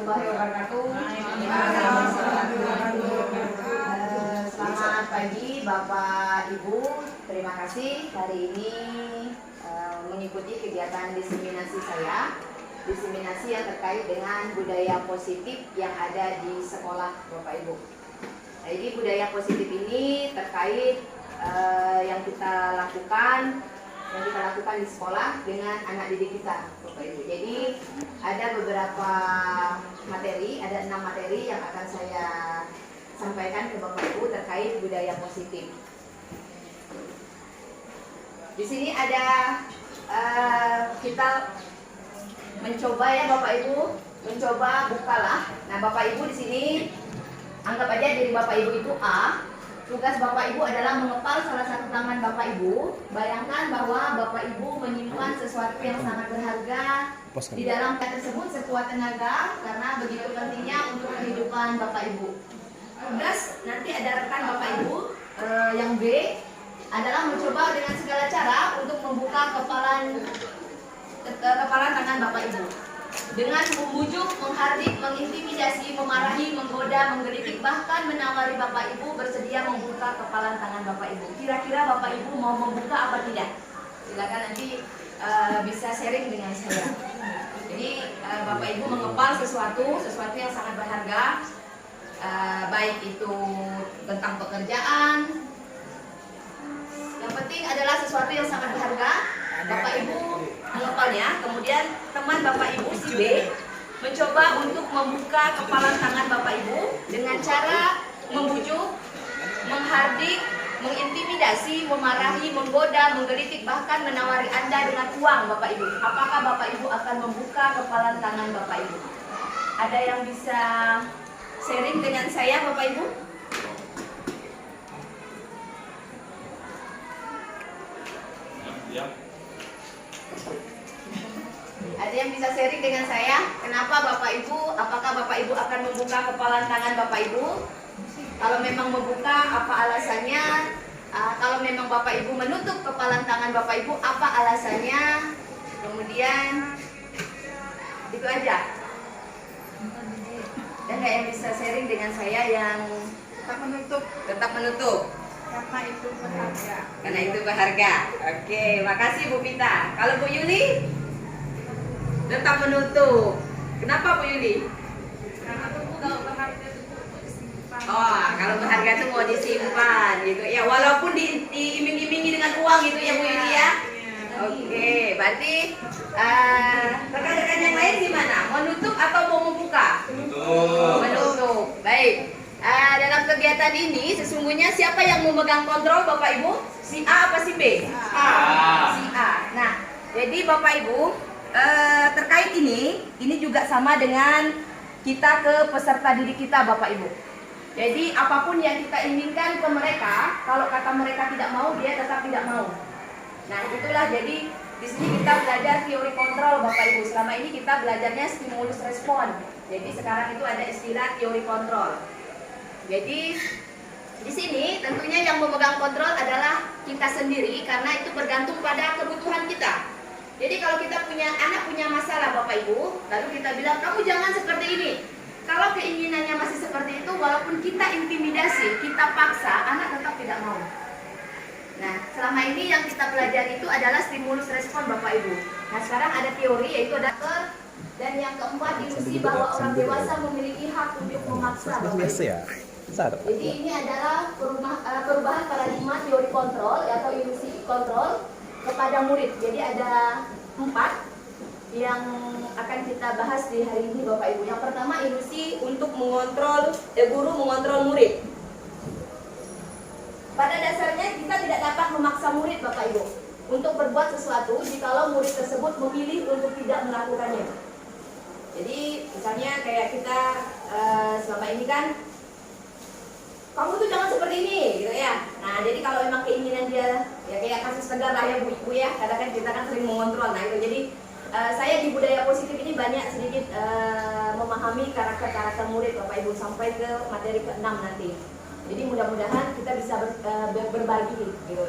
warahmatullahi wabarakatuh. Selamat pagi Bapak Ibu. Terima kasih hari ini mengikuti kegiatan diseminasi saya. Diseminasi yang terkait dengan budaya positif yang ada di sekolah Bapak Ibu. Nah, jadi budaya positif ini terkait yang kita lakukan di sekolah dengan anak didik kita, Bapak Ibu. Jadi ada beberapa materi, ada 6 materi yang akan saya sampaikan ke Bapak Ibu terkait budaya positif. Di sini ada kita mencoba ya Bapak Ibu, mencoba bukalah. Nah Bapak Ibu di sini anggap aja diri Bapak Ibu itu A. Tugas Bapak Ibu adalah mengepal salah satu tangan Bapak Ibu. Bayangkan bahwa Bapak Ibu menyimpan sesuatu yang sangat berharga di dalam tangan tersebut sekuat tenaga, karena begitu pentingnya untuk kehidupan Bapak Ibu. Tugas nanti ada rekan Bapak Ibu yang B adalah mencoba dengan segala cara untuk membuka kepalan tangan Bapak Ibu dengan membujuk, menghardik, mengintimidasi, memarahi, menggoda, menggelitik, bahkan menawari Bapak Ibu bersedia membuka kepalan tangan Bapak Ibu. Kira-kira Bapak Ibu mau membuka apa tidak? Silakan nanti bisa sharing dengan saya. Jadi Bapak Ibu mengepal sesuatu yang sangat berharga, baik itu tentang pekerjaan. Yang penting adalah sesuatu yang sangat berharga. Bapak Ibu mengepalnya, kemudian teman Bapak Ibu si B mencoba untuk membuka kepalan tangan Bapak Ibu dengan cara membujuk, menghardik, mengintimidasi, memarahi, menggoda, menggelitik, bahkan menawari Anda dengan uang Bapak Ibu. Apakah Bapak Ibu akan membuka kepalan tangan Bapak Ibu? Ada yang bisa sharing dengan saya Bapak Ibu? Ya. Ada yang bisa sharing dengan saya? Kenapa Bapak Ibu? Apakah Bapak Ibu akan membuka kepalan tangan Bapak Ibu? Kalau memang membuka, apa alasannya? Kalau memang Bapak Ibu menutup kepalan tangan Bapak Ibu, apa alasannya? Kemudian itu aja. Dan nggak yang bisa sharing dengan saya yang tetap menutup. Karena itu berharga. Karena itu berharga. Oke, makasih Bu Pita. Kalau Bu Yuli? Tetap menutup. Kenapa Bu Yuli? Karena itu kalau berharga itu mau disimpan. Oh, kalau berharga itu mau disimpan gitu. Ya, walaupun diiming-imingi dengan uang gitu ya Bu Yuli ya. Oke, berarti rekan-rekan yang lain gimana? Menutup atau mau membuka? Menutup. Baik. Dalam kegiatan ini sesungguhnya siapa yang memegang kontrol Bapak Ibu? Si A apa si B? A. Si A. Nah, jadi Bapak Ibu terkait ini juga sama dengan kita ke peserta didik kita Bapak Ibu. Jadi apapun yang kita inginkan ke mereka, kalau kata mereka tidak mau, dia tetap tidak mau. Nah itulah jadi di sini kita belajar teori kontrol Bapak Ibu. Selama ini kita belajarnya stimulus respon. Jadi sekarang itu ada istilah teori kontrol. Jadi di sini tentunya yang memegang kontrol adalah kita sendiri karena itu bergantung pada kebutuhan kita. Jadi kalau kita punya anak punya masalah Bapak Ibu, lalu kita bilang kamu jangan seperti ini. Kalau keinginannya masih seperti itu, walaupun kita intimidasi, kita paksa, anak tetap tidak mau. Nah, selama ini yang kita pelajari itu adalah stimulus respon Bapak Ibu. Nah, sekarang ada teori yaitu ada dan yang keempat ilusi bahwa orang dewasa memiliki hak untuk memaksa Bapak Ibu. Jadi ini adalah perubahan paradigma teori kontrol atau ilusi kontrol kepada murid. Jadi ada 4 yang akan kita bahas di hari ini Bapak Ibu. Yang pertama ilusi untuk mengontrol guru mengontrol murid. Pada dasarnya kita tidak dapat memaksa murid Bapak Ibu untuk berbuat sesuatu jikalau murid tersebut memilih untuk tidak melakukannya. Jadi misalnya kayak kita selama ini kan kamu tuh jangan seperti ini gitu ya. Nah jadi kalau memang keinginan dia ya kayak kasus Tegar lah ya Bu ya, kadang kan kita kan sering mengontrol. Nah itu jadi saya di budaya positif ini banyak sedikit memahami karakter-karakter murid Bapak Ibu sampai ke materi ke-6 nanti. Jadi mudah-mudahan kita bisa berbagi gitu.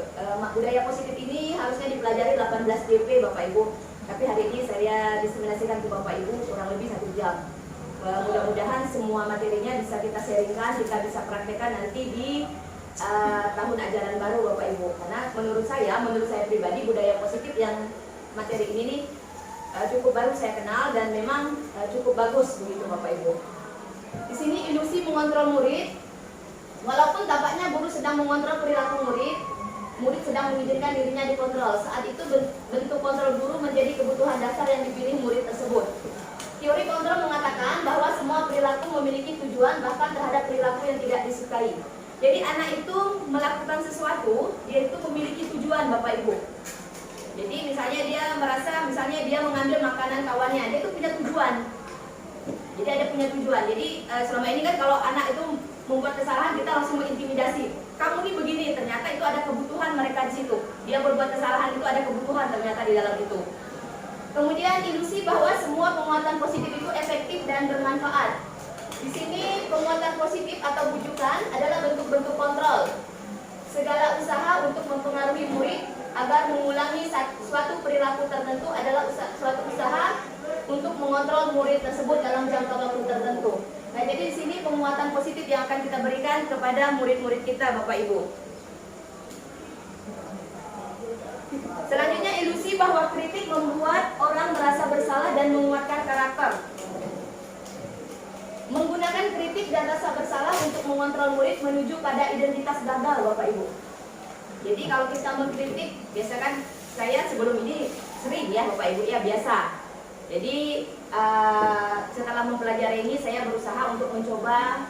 Budaya positif ini harusnya dipelajari 18 DP Bapak Ibu. Tapi hari ini saya diseminasikan ke Bapak Ibu kurang lebih 1 jam. Mudah-mudahan semua materinya bisa kita sharingkan, kita bisa praktekkan nanti di tahun ajaran baru Bapak Ibu. Karena menurut saya pribadi budaya positif yang materi ini nih cukup baru saya kenal dan memang cukup bagus begitu Bapak Ibu. Di sini ilusi mengontrol murid. Walaupun tampaknya guru sedang mengontrol perilaku murid, murid sedang mengizinkan dirinya dikontrol. Saat itu bentuk kontrol guru menjadi kebutuhan dasar yang dipilih murid tersebut. Teori kontrol mengatakan bahwa semua perilaku memiliki tujuan bahkan terhadap perilaku yang tidak disukai. Jadi anak itu melakukan sesuatu, dia itu memiliki tujuan Bapak Ibu. Jadi misalnya dia merasa, misalnya dia mengambil makanan kawannya, dia itu punya tujuan. Jadi ada punya tujuan. Jadi selama ini kan kalau anak itu membuat kesalahan kita langsung mengintimidasi. Kamu ini begini, ternyata itu ada kebutuhan mereka di situ. Dia berbuat kesalahan itu ada kebutuhan ternyata di dalam itu. Kemudian ilusi bahwa semua penguatan positif itu efektif dan bermanfaat. Di sini penguatan positif atau bujukan adalah bentuk-bentuk kontrol. Segala usaha untuk mempengaruhi murid agar mengulangi suatu perilaku tertentu adalah suatu usaha untuk mengontrol murid tersebut dalam jangka waktu tertentu. Nah, jadi di sini penguatan positif yang akan kita berikan kepada murid-murid kita, Bapak Ibu. Selanjutnya ilusi bahwa kritik membuat orang merasa bersalah dan menguatkan karakter. Menggunakan kritik dan rasa bersalah untuk mengontrol murid menuju pada identitas gagal, Bapak Ibu. Jadi kalau kita mengkritik, biasa kan saya sebelum ini sering ya Bapak Ibu ya biasa. Jadi setelah mempelajari ini saya berusaha untuk mencoba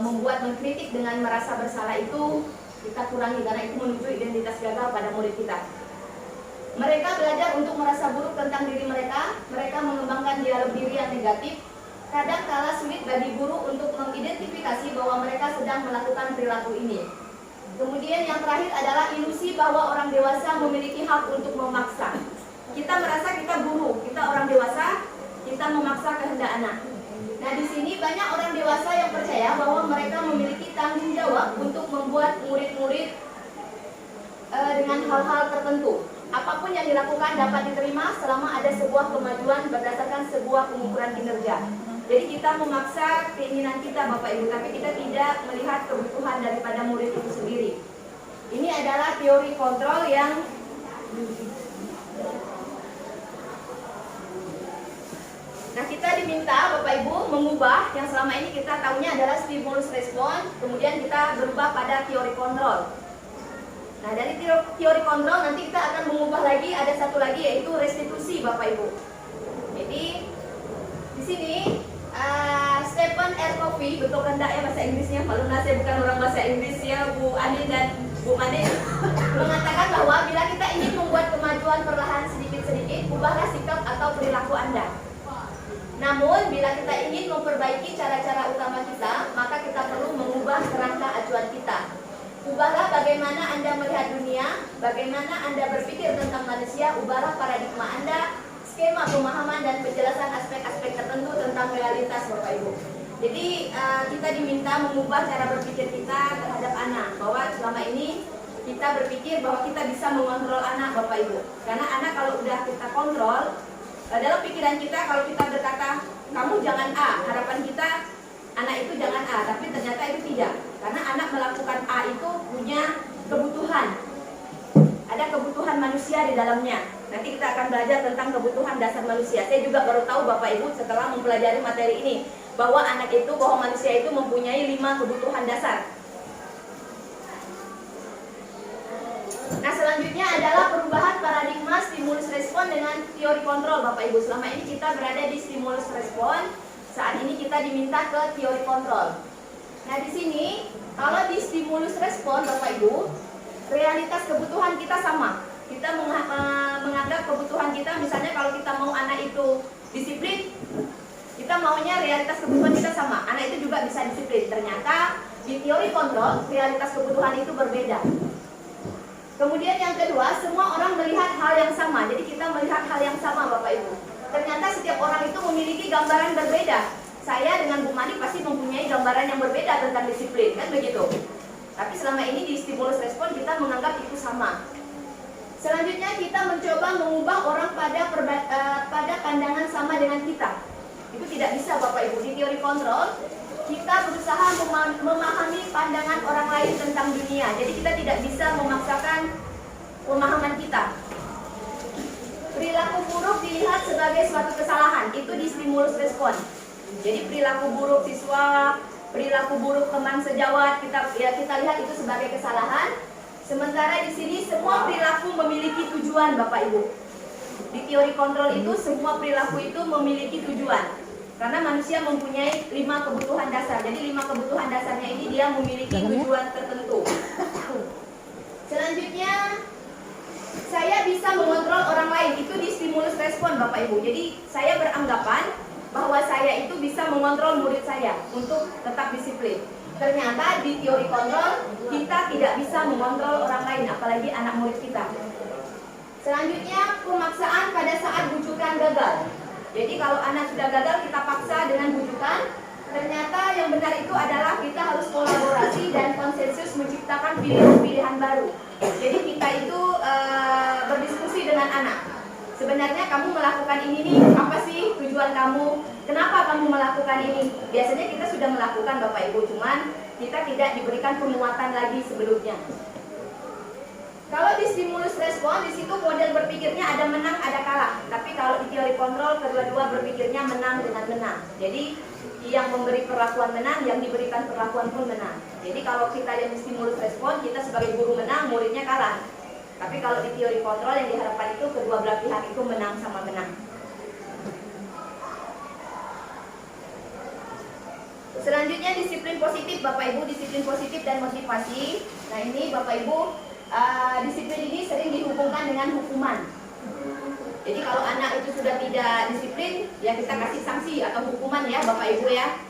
membuat mengkritik dengan merasa bersalah itu kita kurangi karena itu menuju identitas gagal pada murid kita. Mereka belajar untuk merasa buruk tentang diri mereka, mereka mengembangkan dialog diri yang negatif. Kadang kala sulit bagi guru untuk mengidentifikasi bahwa mereka sedang melakukan perilaku ini. Kemudian yang terakhir adalah ilusi bahwa orang dewasa memiliki hak untuk memaksa. Kita merasa kita guru, kita orang dewasa, kita memaksa kehendak anak. Nah di sini banyak orang dewasa yang percaya bahwa mereka memiliki tanggung jawab untuk membuat murid-murid dengan hal-hal tertentu. Apapun yang dilakukan dapat diterima selama ada sebuah kemajuan berdasarkan sebuah pengukuran kinerja. Jadi kita memaksa keinginan kita Bapak Ibu, tapi kita tidak melihat kebutuhan daripada murid itu sendiri. Ini adalah teori kontrol yang Nah kita diminta Bapak Ibu mengubah yang selama ini kita tahunya adalah stimulus respon, kemudian kita berubah pada teori kontrol. Nah dari teori kontrol nanti kita akan mengubah lagi, ada satu lagi yaitu restitusi Bapak Ibu. Jadi di sini Stephen R. Covey, betul kan enggak ya bahasa Inggrisnya? Kalau saya bukan orang bahasa Inggris ya Bu Ani dan Bu Mane, mengatakan bahwa bila kita ingin membuat kemajuan perlahan sedikit-sedikit, ubahlah sikap atau perilaku Anda. Namun, bila kita ingin memperbaiki cara-cara utama kita, maka kita perlu mengubah kerangka acuan kita. Ubahlah bagaimana Anda melihat dunia, bagaimana Anda berpikir tentang manusia, ubahlah paradigma Anda, skema pemahaman dan penjelasan aspek-aspek tertentu tentang realitas Bapak Ibu. Jadi, kita diminta mengubah cara berpikir kita terhadap anak, bahwa selama ini kita berpikir bahwa kita bisa mengontrol anak Bapak Ibu. Karena anak kalau udah kita kontrol, dalam pikiran kita kalau kita berkata kamu jangan A, harapan kita anak itu jangan A, tapi ternyata itu tidak. Karena anak melakukan A itu punya kebutuhan. Ada kebutuhan manusia di dalamnya. Nanti kita akan belajar tentang kebutuhan dasar manusia. Saya juga baru tahu Bapak Ibu setelah mempelajari materi ini bahwa anak itu, bahwa manusia itu mempunyai 5 kebutuhan dasar. Nah selanjutnya adalah perubahan paradigma stimulus respon dengan teori kontrol Bapak Ibu. Selama ini kita berada di stimulus respon, saat ini kita diminta ke teori kontrol. Nah di sini kalau di stimulus respon Bapak Ibu, realitas kebutuhan kita sama. Kita menganggap kebutuhan kita, misalnya kalau kita mau anak itu disiplin, kita maunya realitas kebutuhan kita sama. Anak itu juga bisa disiplin. Ternyata di teori kontrol realitas kebutuhan itu berbeda. Kemudian yang kedua, semua orang melihat hal yang sama. Jadi kita melihat hal yang sama Bapak Ibu. Ternyata setiap orang itu memiliki gambaran berbeda. Saya dengan Bu Mani pasti mempunyai gambaran yang berbeda tentang disiplin, kan begitu. Tapi selama ini di stimulus respon kita menganggap itu sama. Selanjutnya kita mencoba mengubah orang pada pandangan sama dengan kita. Itu tidak bisa Bapak Ibu. Di teori kontrol kita berusaha memahami pandangan orang lain tentang dunia. Jadi kita tidak bisa memaksakan pemahaman kita. Perilaku buruk dilihat sebagai suatu kesalahan, itu di stimulus respon. Jadi perilaku buruk siswa, perilaku buruk teman sejawat, kita lihat itu sebagai kesalahan. Sementara di sini semua perilaku memiliki tujuan Bapak Ibu. Di teori kontrol itu semua perilaku itu memiliki tujuan. Karena manusia mempunyai 5 kebutuhan dasar. Jadi 5 kebutuhan dasarnya ini dia memiliki tujuan tertentu. Selanjutnya, saya bisa mengontrol orang lain. Itu di stimulus respon Bapak Ibu. Jadi saya beranggapan bahwa saya itu bisa mengontrol murid saya untuk tetap disiplin. Ternyata di teori kontrol kita tidak bisa mengontrol orang lain, apalagi anak murid kita. Selanjutnya, pemaksaan pada saat bujukan gagal. Jadi kalau anak sudah gagal kita paksa dengan bujukan. Ternyata yang benar itu adalah kita harus kolaborasi dan konsensus menciptakan pilihan-pilihan baru. Jadi kita itu berdiskusi dengan anak. Sebenarnya kamu melakukan ini nih, apa sih tujuan kamu? Kenapa kamu melakukan ini? Biasanya kita sudah melakukan Bapak Ibu, cuman kita tidak diberikan penguatan lagi sebelumnya. Kalau di stimulus respon, di situ model berpikirnya ada menang, ada kalah. Tapi kalau di teori kontrol, kedua-dua berpikirnya menang dengan menang. Jadi yang memberi perlakuan menang, yang diberikan perlakuan pun menang. Jadi kalau kita yang di stimulus respon, kita sebagai guru menang, muridnya kalah. Tapi kalau di teori kontrol yang diharapkan itu kedua belah pihak itu menang sama menang. Selanjutnya disiplin positif Bapak Ibu, disiplin positif dan motivasi. Nah ini Bapak Ibu, disiplin ini sering dihubungkan dengan hukuman. Jadi kalau anak itu sudah tidak disiplin, ya kita kasih sanksi atau hukuman ya Bapak Ibu ya.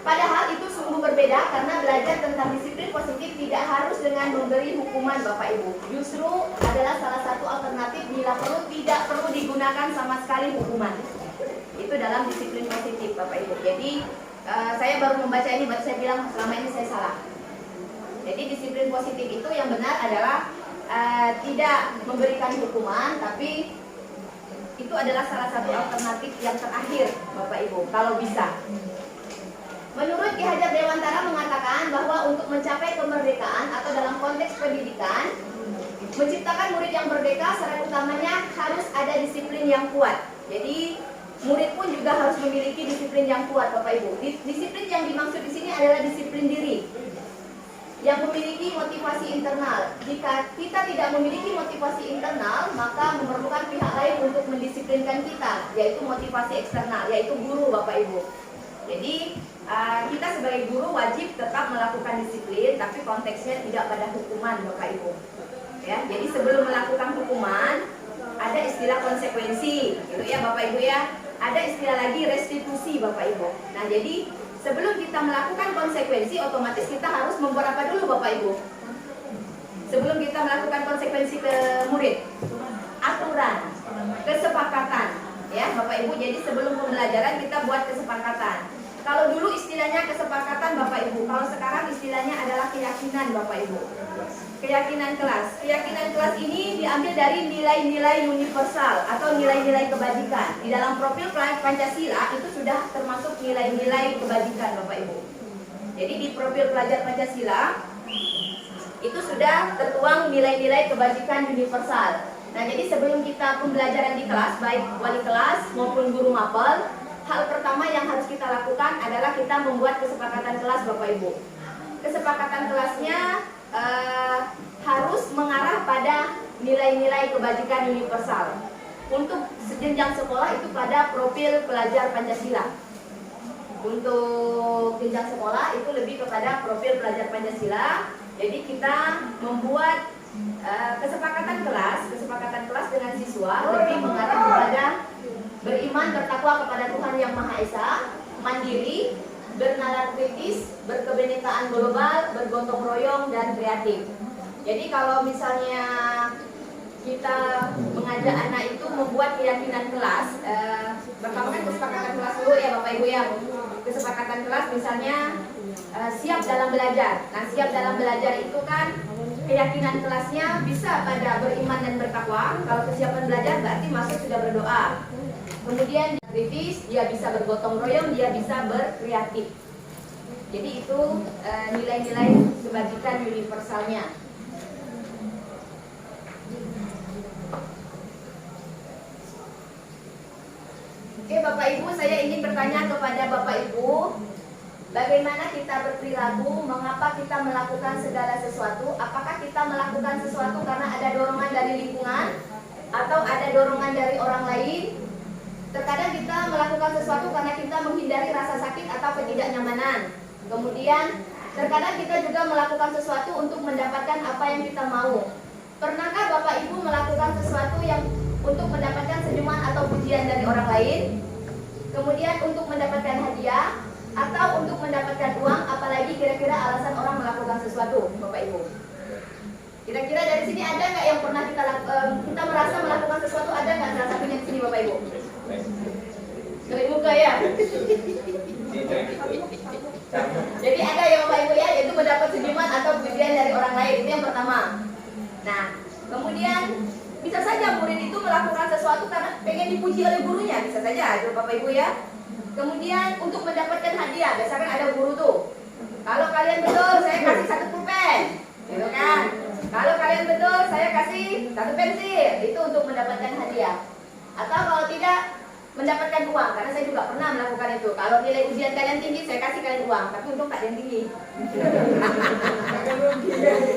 Padahal itu sungguh berbeda karena belajar tentang disiplin positif tidak harus dengan memberi hukuman Bapak Ibu. Justru adalah salah satu alternatif bila perlu tidak perlu digunakan sama sekali hukuman. Itu dalam disiplin positif Bapak Ibu. Jadi saya baru membaca ini, baru saya bilang selama ini saya salah. Jadi disiplin positif itu yang benar adalah tidak memberikan hukuman, tapi itu adalah salah satu alternatif yang terakhir Bapak Ibu, kalau bisa. Menurut Ki Hajar Dewantara mengatakan bahwa untuk mencapai kemerdekaan atau dalam konteks pendidikan, menciptakan murid yang merdeka syarat utamanya harus ada disiplin yang kuat. Jadi murid pun juga harus memiliki disiplin yang kuat Bapak Ibu. Disiplin yang dimaksud di sini adalah disiplin diri yang memiliki motivasi internal. Jika kita tidak memiliki motivasi internal, maka memerlukan pihak lain untuk mendisiplinkan kita, yaitu motivasi eksternal, yaitu guru Bapak Ibu. Jadi kita sebagai guru wajib tetap melakukan disiplin, tapi konteksnya tidak pada hukuman Bapak Ibu. Ya, jadi sebelum melakukan hukuman ada istilah konsekuensi, gitu ya Bapak Ibu ya. Ada istilah lagi restitusi Bapak Ibu. Nah jadi sebelum kita melakukan konsekuensi, otomatis kita harus membuat apa dulu Bapak Ibu? Sebelum kita melakukan konsekuensi ke murid, aturan, kesepakatan, ya Bapak Ibu. Jadi sebelum pembelajaran kita buat kesepakatan. Kalau dulu istilahnya kesepakatan Bapak Ibu, kalau sekarang istilahnya adalah keyakinan Bapak Ibu. Keyakinan kelas. Keyakinan kelas ini diambil dari nilai-nilai universal atau nilai-nilai kebajikan. Di dalam profil Pancasila itu sudah termasuk nilai-nilai kebajikan Bapak Ibu. Jadi di profil pelajar Pancasila itu sudah tertuang nilai-nilai kebajikan universal. Nah jadi sebelum kita pembelajaran di kelas, baik wali kelas maupun guru mapel, hal pertama yang harus kita lakukan adalah kita membuat kesepakatan kelas Bapak Ibu. Kesepakatan kelasnya harus mengarah pada nilai-nilai kebajikan universal. Untuk jenjang sekolah itu pada profil pelajar Pancasila. Untuk jenjang sekolah itu lebih kepada profil pelajar Pancasila. Jadi kita membuat kesepakatan kelas dengan siswa lebih mengarah kepada beriman, bertakwa kepada Tuhan Yang Maha Esa, mandiri, bernalar kritis, berkebinekaan global, bergotong royong, dan kreatif. Jadi kalau misalnya kita mengajak anak itu membuat keyakinan kelas, pertama kan kesepakatan kelas dulu ya Bapak Ibu ya. Kesepakatan kelas misalnya siap dalam belajar. Nah siap dalam belajar itu kan keyakinan kelasnya bisa pada beriman dan bertakwa. Kalau kesiapan belajar berarti masuk sudah berdoa. Kemudian kritis, dia bisa bergotong royong, dia bisa berkreatif. Jadi itu nilai-nilai kebajikan universalnya. Oke Bapak Ibu, saya ingin bertanya kepada Bapak Ibu, bagaimana kita berperilaku, mengapa kita melakukan segala sesuatu? Apakah kita melakukan sesuatu karena ada dorongan dari lingkungan atau ada dorongan dari orang lain? Terkadang kita melakukan sesuatu karena kita menghindari rasa sakit atau ketidaknyamanan. Kemudian terkadang kita juga melakukan sesuatu untuk mendapatkan apa yang kita mau. Pernahkah Bapak Ibu melakukan sesuatu yang untuk mendapatkan senyuman atau pujian dari orang lain? Kemudian untuk mendapatkan hadiah atau untuk mendapatkan uang, apalagi kira-kira alasan orang melakukan sesuatu, Bapak Ibu. Kira-kira dari sini ada nggak yang pernah kita merasa melakukan sesuatu, ada nggak salah satunya di sini Bapak Ibu? Dari muka ya. Jadi ada ya Bapak Ibu ya, yaitu mendapat senyuman atau pujian dari orang lain, itu yang pertama. Nah, kemudian bisa saja murid itu melakukan sesuatu karena pengen dipuji oleh gurunya, bisa saja itu Bapak Ibu ya. Kemudian untuk mendapatkan hadiah, biasanya ada guru tuh. Kalau kalian betul, saya kasih 1 pulpen, gitu kan? Kalau kalian betul, saya kasih 1 pensil, itu untuk mendapatkan hadiah. Atau kalau tidak, mendapatkan uang, karena saya juga pernah melakukan itu. Kalau nilai ujian kalian tinggi, saya kasih kalian uang, tapi untung tak ada yang tinggi.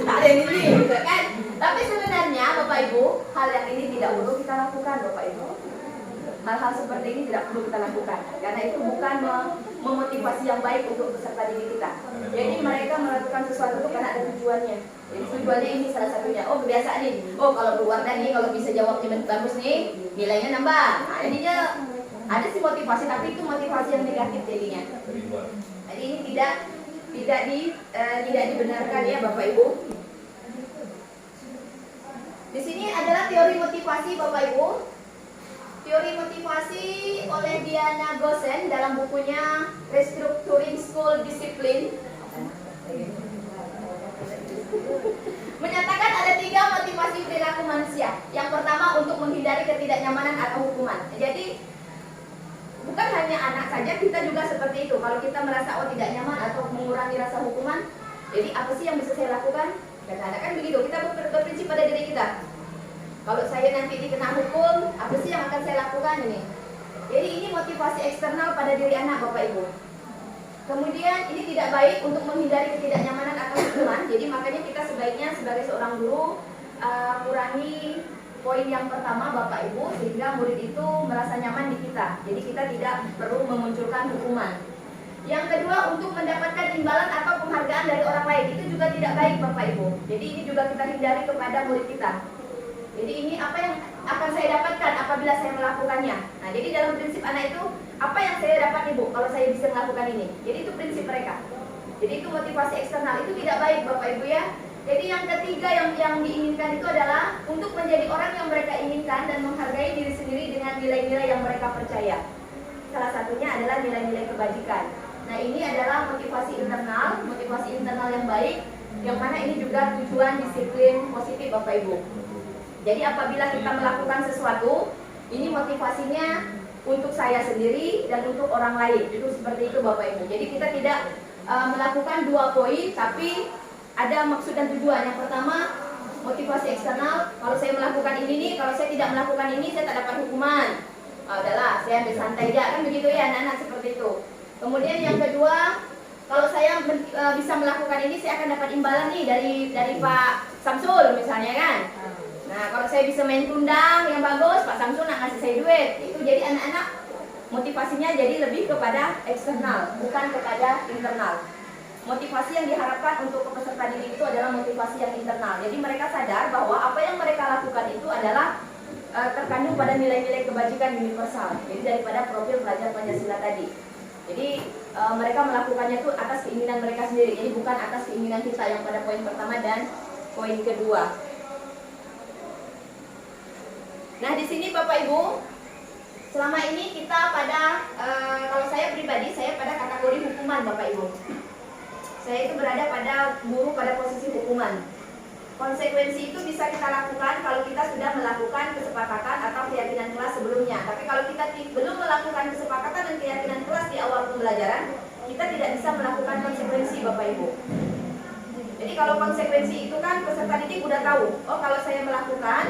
Tak ada yang tinggi, gitu kan? Tapi sebenarnya Bapak Ibu, hal yang ini tidak perlu kita lakukan Bapak Ibu. Hal-hal seperti ini tidak perlu kita lakukan, karena itu bukan memotivasi yang baik untuk peserta didik kita. Jadi mereka melakukan sesuatu itu karena ada tujuannya. Jadi tujuannya ini salah satunya. Oh kebiasaan nih. Oh kalau keluar nih, kalau bisa jawabnya bagus nih, nilainya nambah. Nah ininya ada sih motivasi, tapi itu motivasi yang negatif jadinya. Jadi ini tidak dibenarkan ya Bapak Ibu. Di sini adalah teori motivasi Bapak Ibu. Teori motivasi oleh Diana Gosen dalam bukunya Restructuring School Discipline menyatakan ada 3 motivasi perilaku manusia. Yang pertama untuk menghindari ketidaknyamanan atau hukuman. Jadi bukan hanya anak saja, kita juga seperti itu. Kalau kita merasa tidak nyaman atau mengurangi rasa hukuman, jadi apa sih yang bisa saya lakukan? Kadang-kadang kan begitu, kita berprinsip pada diri kita. Kalau saya nanti dikena hukum, apa sih yang akan saya lakukan ini? Jadi ini motivasi eksternal pada diri anak Bapak Ibu. Kemudian ini tidak baik untuk menghindari ketidaknyamanan atau hukuman. Jadi makanya kita sebaiknya sebagai seorang guru kurangi poin yang pertama Bapak Ibu, sehingga murid itu merasa nyaman di kita. Jadi kita tidak perlu memunculkan hukuman. Yang kedua untuk mendapatkan imbalan atau penghargaan dari orang lain, itu juga tidak baik Bapak Ibu. Jadi ini juga kita hindari kepada murid kita. Jadi ini apa yang akan saya dapatkan apabila saya melakukannya. Nah jadi dalam prinsip anak itu, apa yang saya dapat Ibu kalau saya bisa melakukan ini. Jadi itu prinsip mereka. Jadi itu motivasi eksternal, itu tidak baik Bapak Ibu ya. Jadi yang ketiga yang diinginkan itu adalah untuk menjadi orang yang mereka inginkan dan menghargai diri sendiri dengan nilai-nilai yang mereka percaya. Salah satunya adalah nilai-nilai kebajikan. Nah ini adalah motivasi internal yang baik, yang mana ini juga tujuan disiplin positif Bapak Ibu. Jadi apabila kita melakukan sesuatu, ini motivasinya untuk saya sendiri dan untuk orang lain. Itu seperti itu Bapak Ibu. Jadi kita tidak melakukan 2 poin, tapi ada maksud dan tujuan. Yang pertama, motivasi eksternal. Kalau saya melakukan ini nih, kalau saya tidak melakukan ini, saya tak dapat hukuman. Udahlah, saya ambil santai aja. Kan begitu ya anak-anak seperti itu. Kemudian yang kedua, kalau saya bisa melakukan ini, saya akan dapat imbalan nih dari Pak Samsul misalnya kan. Nah kalau saya bisa main tundang yang bagus, Pak Samsul nak ngasih saya duit. Itu jadi anak-anak motivasinya jadi lebih kepada eksternal, bukan kepada internal. Motivasi yang diharapkan untuk peserta didik itu adalah motivasi yang internal. Jadi mereka sadar bahwa apa yang mereka lakukan itu adalah terkandung pada nilai-nilai kebajikan universal. Jadi daripada profil pelajar Pancasila tadi. Jadi mereka melakukannya itu atas keinginan mereka sendiri. Jadi bukan atas keinginan kita yang pada poin pertama dan poin kedua. Nah di sini Bapak Ibu, selama ini kita pada kalau saya pribadi, saya pada kategori hukuman Bapak Ibu. Saya itu berada pada guru pada posisi hukuman. Konsekuensi itu bisa kita lakukan kalau kita sudah melakukan kesepakatan atau keyakinan kelas sebelumnya. Tapi kalau kita belum melakukan kesepakatan dan keyakinan kelas di awal pembelajaran, kita tidak bisa melakukan konsekuensi, Bapak Ibu. Jadi kalau konsekuensi itu kan peserta didik udah tahu, oh kalau saya melakukan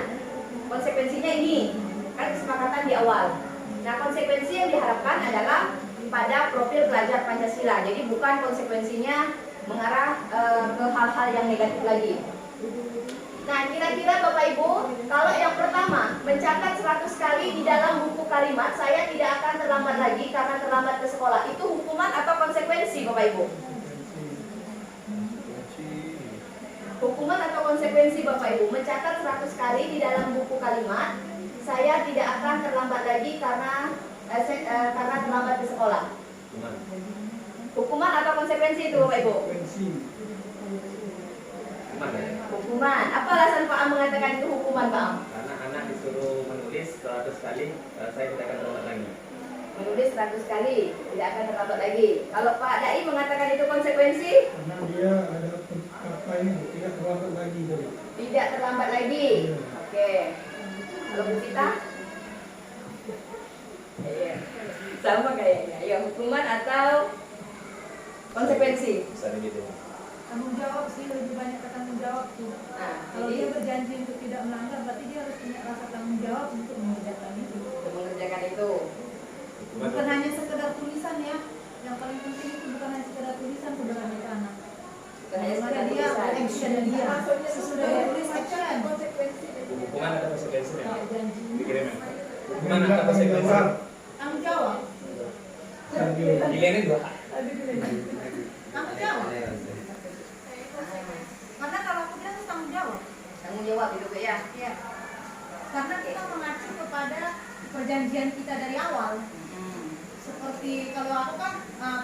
konsekuensinya ini, kan kesepakatan di awal. Nah, konsekuensi yang diharapkan adalah pada profil pelajar Pancasila. Jadi bukan konsekuensinya mengarah ke hal-hal yang negatif lagi. Nah, kira-kira Bapak Ibu, kalau yang pertama mencatat 100 kali di dalam buku kalimat, saya tidak akan terlambat lagi karena terlambat ke sekolah. Itu hukuman atau konsekuensi, Bapak Ibu? Hukuman atau konsekuensi, Bapak Ibu? Mencatat 100 kali di dalam buku kalimat, saya tidak akan terlambat lagi karena terlambat ke sekolah. Hukuman atau konsekuensi itu, Bapak Ibu? Hukuman. Apa alasan Pak Am mengatakan itu hukuman, Pak Am? Karena anak disuruh menulis 100 kali, saya tidak akan terlambat lagi. Menulis 100 kali, tidak akan terlambat lagi. Kalau Pak Dai mengatakan itu konsekuensi? Karena dia ada apa ini tidak terlambat lagi tadi. Tidak terlambat lagi. Oke. Kalau Bu Sita? Iya. Sama kayaknya. Ya, hukuman atau konsekuensi? Bisa begitu. Tanggung jawab sih, lebih banyak ke tanggung jawab tuh. Nah, Kalau jadi dia berjanji untuk tidak melanggar, berarti dia harus punya rasa tanggung jawab untuk mengerjakan itu. untuk mengerjakan itu. Bukan hanya sekedar tulisan ya. Yang paling penting itu bukan hanya sekedar tulisan, saudara anak. Bukan hanya sekedar Bagaimana dia tulisan. action dia. Sesudah dia tulis action. Hukuman ada konsekuensi. Kalau janji. Dikirim. Hukuman ada konsekuensi. Tanggung jawab. Pilihannya dua. Tanggung jawab. Karena kalau aku bilang itu tanggung jawab. Tanggung jawab itu ya. Ya. Karena kita mengacu kepada perjanjian kita dari awal. Seperti kalau aku kan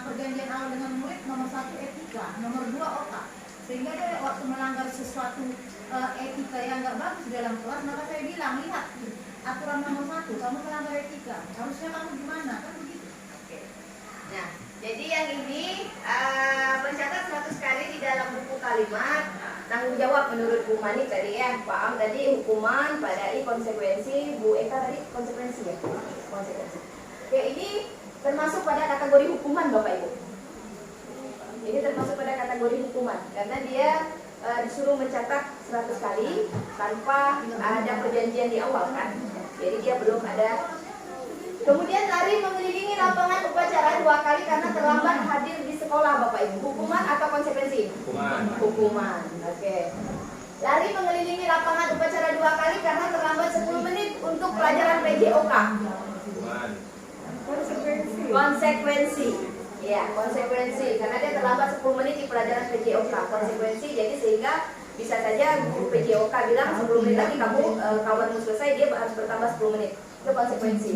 perjanjian awal dengan murid nomor 1 etika, nomor 2 otak. Sehingga dia waktu melanggar sesuatu etika yang nggak bagus dalam kelas, maka saya bilang, lihat aturan nomor 1, kamu melanggar etika, harusnya kamu gimana, kan begitu. Oke. Nah, jadi yang ini mencatat 100 kali di dalam buku kalimat, tanggung jawab menurut Bu Manik tadi ya, Pak Am tadi hukuman, Pak Dai konsekuensi, Bu Eka tadi konsekuensi ya, konsekuensi. Oke, ini termasuk pada kategori hukuman, Bapak Ibu. Ini termasuk pada kategori hukuman karena dia disuruh mencatat 100 kali tanpa ada perjanjian di awal kan. Jadi dia belum ada. Kemudian lari mengelilingi lapangan upacara 2 kali karena terlambat hadir di sekolah, Bapak Ibu. Hukuman atau konsekuensi? Hukuman. Hukuman. Oke. Lari mengelilingi lapangan upacara 2 kali karena terlambat 10 menit untuk pelajaran PJOK. Hukuman. Konsekuensi. Ya, konsekuensi karena dia terlambat 10 menit di pelajaran PJOK. Konsekuensi jadi sehingga bisa saja guru PJOK bilang 10 menit lagi kamu kawanmu selesai, dia harus bertambah 10 menit. Itu konsekuensi.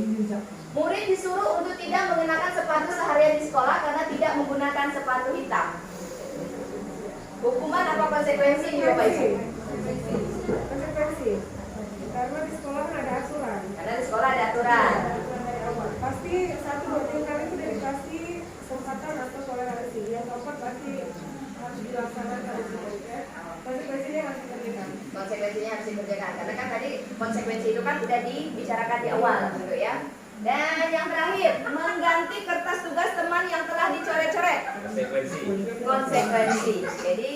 Murid disuruh untuk tidak mengenakan sepatu seharian di sekolah karena tidak menggunakan sepatu hitam. Hukuman apa konsekuensi ini, Bapak Ibu? Konsekuensi. Karena di sekolah kan ada aturan. Karena di sekolah ada aturan. Pasti 1-2 kali sudah dikasih kesempatan atau toleransi. Yang keempat pasti harus dilaksanakan. Konsekuensinya harus dikerjakan. Konsekuensinya harus dikerjakan karena kan tadi konsekuensi itu kan udah dibicarakan di awal gitu ya. Dan yang terakhir, mengganti kertas tugas teman yang telah dicoret-coret. Konsekuensi. Konsekuensi. Jadi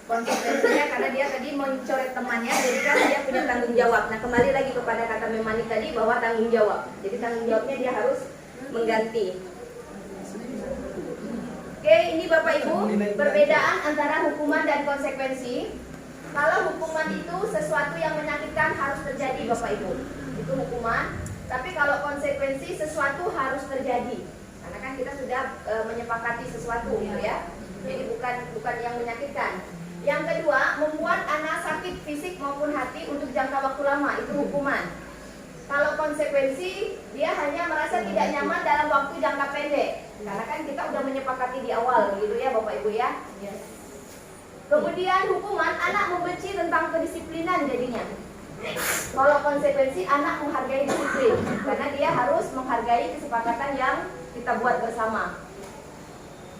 konsekuensinya karena dia tadi mencoret temannya, jadi kan dia punya tanggung jawab. Nah, kembali lagi kepada kata Memani tadi bahwa tanggung jawab. Jadi tanggung jawabnya dia harus mengganti. Oke, ini Bapak Ibu, perbedaan antara hukuman dan konsekuensi. Kalau hukuman itu sesuatu yang menyakitkan harus terjadi, Bapak Ibu. Itu hukuman. Tapi kalau konsekuensi sesuatu harus terjadi. Karena kan kita sudah menyepakati sesuatu gitu ya. Jadi bukan yang menyakitkan. Yang kedua, membuat anak sakit fisik maupun hati untuk jangka waktu lama, itu hukuman. Kalau konsekuensi, dia hanya merasa tidak nyaman dalam waktu jangka pendek. Karena kan kita udah menyepakati di awal gitu ya Bapak Ibu ya. Kemudian hukuman, anak membenci tentang kedisiplinan jadinya. Kalau konsekuensi, anak menghargai disiplin karena dia harus menghargai kesepakatan yang kita buat bersama.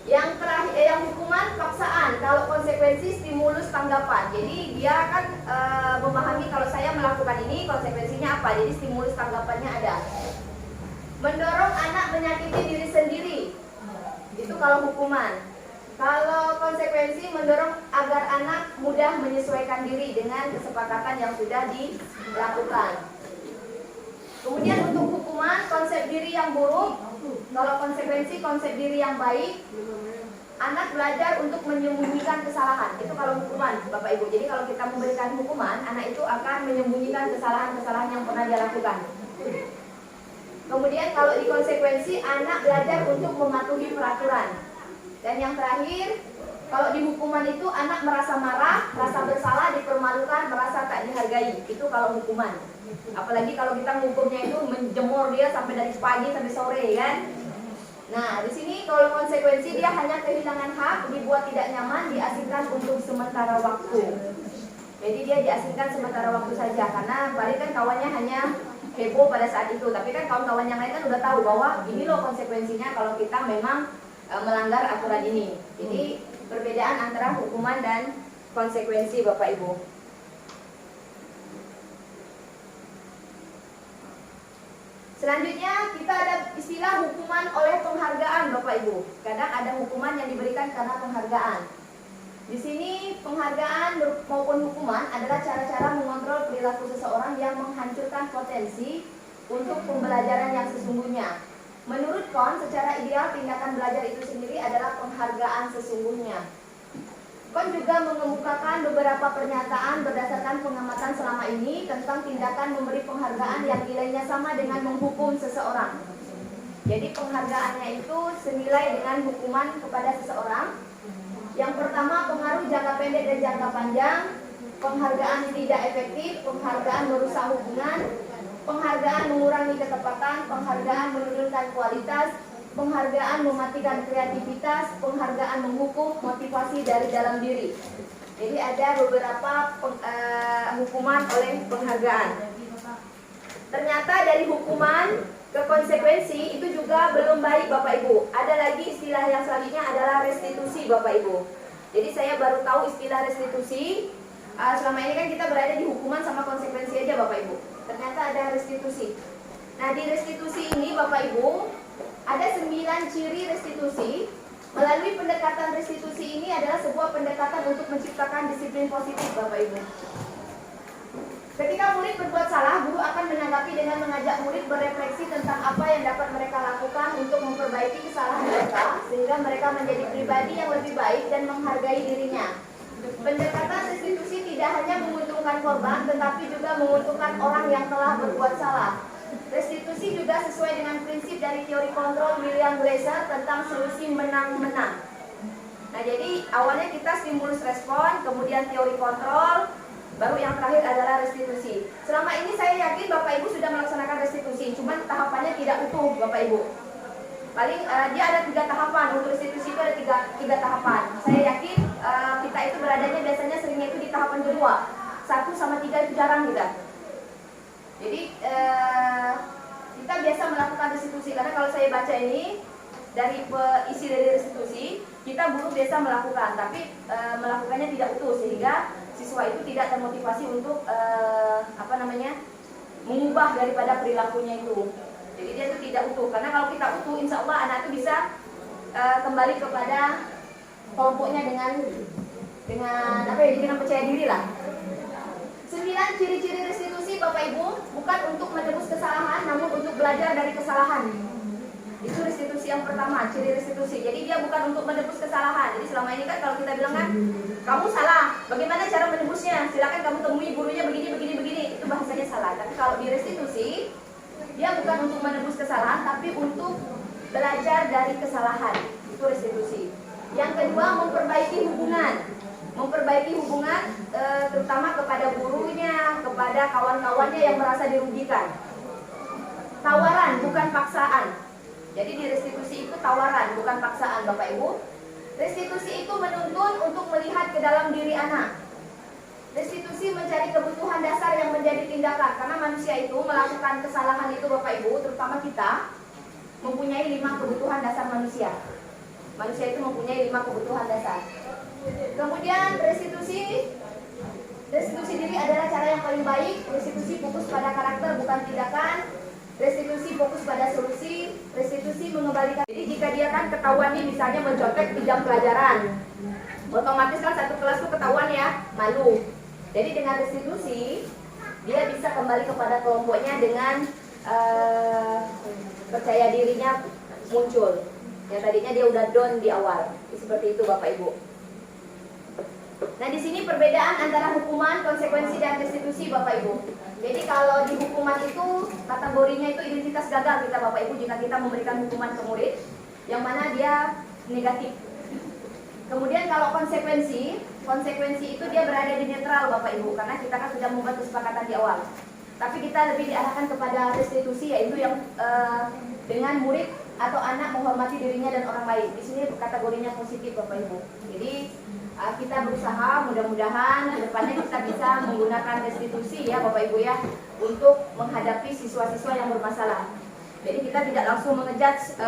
Yang terakhir, yang hukuman paksaan. Kalau konsekuensi, stimulus tanggapan. Jadi dia akan memahami kalau saya melakukan ini konsekuensinya apa. Jadi stimulus tanggapannya ada. Mendorong anak menyakiti diri sendiri. Itu kalau hukuman. Kalau konsekuensi mendorong agar anak mudah menyesuaikan diri dengan kesepakatan yang sudah dilakukan. Kemudian untuk hukuman, konsep diri yang buruk. Kalau konsekuensi, konsep diri yang baik. Anak belajar untuk menyembunyikan kesalahan. Itu kalau hukuman, Bapak Ibu. Jadi kalau kita memberikan hukuman, anak itu akan menyembunyikan kesalahan-kesalahan yang pernah dia lakukan. Kemudian kalau di konsekuensi, anak belajar untuk mematuhi peraturan. Dan yang terakhir, kalau di hukuman itu anak merasa marah, merasa bersalah, dipermalukan, merasa tak dihargai. Itu kalau hukuman. Apalagi kalau kita menghukumnya itu menjemur dia sampai dari pagi sampai sore, kan? Nah, di sini kalau konsekuensi dia hanya kehilangan hak, dibuat tidak nyaman, diasingkan untuk sementara waktu. Jadi dia diasingkan sementara waktu saja, karena paling kan kawannya hanya heboh pada saat itu. Tapi kan kawan-kawan yang lain kan udah tahu bahwa ini loh konsekuensinya kalau kita memang melanggar aturan ini. Jadi perbedaan antara hukuman dan konsekuensi, Bapak Ibu. Selanjutnya kita ada istilah hukuman oleh penghargaan, Bapak Ibu. Kadang ada hukuman yang diberikan karena penghargaan. Di sini penghargaan maupun hukuman adalah cara-cara mengontrol perilaku seseorang yang menghancurkan potensi untuk pembelajaran yang sesungguhnya. Menurut Kohn, secara ideal tindakan belajar itu sendiri adalah penghargaan sesungguhnya. Kohn juga mengemukakan beberapa pernyataan berdasarkan pengamatan selama ini tentang tindakan memberi penghargaan yang nilainya sama dengan menghukum seseorang. Jadi penghargaannya itu senilai dengan hukuman kepada seseorang. Yang pertama, pengaruh jangka pendek dan jangka panjang. Penghargaan tidak efektif, penghargaan merusak hubungan, penghargaan mengurangi ketepatan, penghargaan menurunkan kualitas, penghargaan mematikan kreativitas, penghargaan menghukum motivasi dari dalam diri. Jadi ada beberapa hukuman oleh penghargaan. Ternyata dari hukuman ke konsekuensi itu juga belum baik, Bapak Ibu. Ada lagi istilah yang selanjutnya adalah restitusi, Bapak Ibu. Jadi saya baru tahu istilah restitusi. Selama ini kan kita berada di hukuman sama konsekuensi aja, Bapak Ibu. Ternyata ada restitusi. Nah, di restitusi ini Bapak Ibu ada 9 ciri restitusi. Melalui pendekatan restitusi ini adalah sebuah pendekatan untuk menciptakan disiplin positif, Bapak Ibu. Ketika murid berbuat salah, guru akan menanggapi dengan mengajak murid berefleksi tentang apa yang dapat mereka lakukan untuk memperbaiki kesalahan mereka, sehingga mereka menjadi pribadi yang lebih baik dan menghargai dirinya. Pendekatan restitusi tidak hanya menguntungkan korban, tetapi juga menguntungkan orang yang telah berbuat salah. Restitusi juga sesuai dengan prinsip dari teori kontrol William Glasser tentang solusi menang-menang. Nah, jadi awalnya kita stimulus respon, kemudian teori kontrol, baru yang terakhir adalah restitusi. Selama ini saya yakin Bapak Ibu sudah melaksanakan restitusi, cuman tahapannya tidak utuh, Bapak Ibu. Paling dia ada 3 tahapan, untuk restitusi itu ada 3 tahapan. Saya yakin kita itu beradanya biasanya seringnya itu di tahapan kedua. 1 sama 3 itu jarang kita. Jadi kita biasa melakukan restitusi, karena kalau saya baca ini dari isi dari restitusi, kita guru biasa melakukan, tapi melakukannya tidak utuh, sehingga siswa itu tidak termotivasi untuk mengubah daripada perilakunya itu. Jadi dia itu tidak utuh, karena kalau kita utuh, insya Allah anak itu bisa kembali kepada kelompoknya dengan percaya diri lah. 9 ciri-ciri restitusi, Bapak Ibu, bukan untuk menebus kesalahan, namun untuk belajar dari kesalahan. Itu restitusi yang pertama, ciri restitusi. Jadi dia bukan untuk menebus kesalahan. Jadi selama ini kan kalau kita bilang kan, kamu salah, bagaimana cara menebusnya? Silakan kamu temui gurunya begini. Itu bahasanya salah. Tapi kalau di restitusi, dia bukan untuk menebus kesalahan, tapi untuk belajar dari kesalahan. Itu restitusi. Yang kedua, memperbaiki hubungan. Memperbaiki hubungan terutama kepada gurunya, kepada kawan-kawannya yang merasa dirugikan. Tawaran, bukan paksaan. Jadi di restitusi itu tawaran, bukan paksaan, Bapak Ibu. Restitusi itu menuntun untuk melihat ke dalam diri anak. Restitusi mencari kebutuhan dasar yang menjadi tindakan. Karena manusia itu melakukan kesalahan itu, Bapak Ibu, terutama kita, mempunyai 5 kebutuhan dasar manusia. Manusia itu mempunyai 5 kebutuhan dasar. Kemudian restitusi paling baik, restitusi fokus pada karakter bukan tindakan, restitusi fokus pada solusi, restitusi mengembalikan. Jadi jika dia kan ketahuan nih misalnya mencontek di jam pelajaran, otomatis kan satu kelas tuh ketahuan ya, malu. Jadi dengan restitusi dia bisa kembali kepada kelompoknya dengan percaya dirinya muncul. Yang tadinya dia udah down di awal. Seperti itu Bapak Ibu. Nah di sini perbedaan antara hukuman, konsekuensi dan restitusi Bapak Ibu. Jadi kalau di hukuman itu kategorinya itu identitas gagal kita Bapak Ibu jika kita memberikan hukuman ke murid yang mana dia negatif. Kemudian kalau konsekuensi itu dia berada di netral Bapak Ibu karena kita kan sudah membuat kesepakatan di awal. Tapi kita lebih diarahkan kepada restitusi yaitu yang dengan murid atau anak menghormati dirinya dan orang lain. Di sini kategorinya positif Bapak Ibu. Jadi kita berusaha mudah-mudahan ke depannya kita bisa menggunakan restitusi ya Bapak Ibu ya untuk menghadapi siswa-siswa yang bermasalah. Jadi kita tidak langsung mengejudge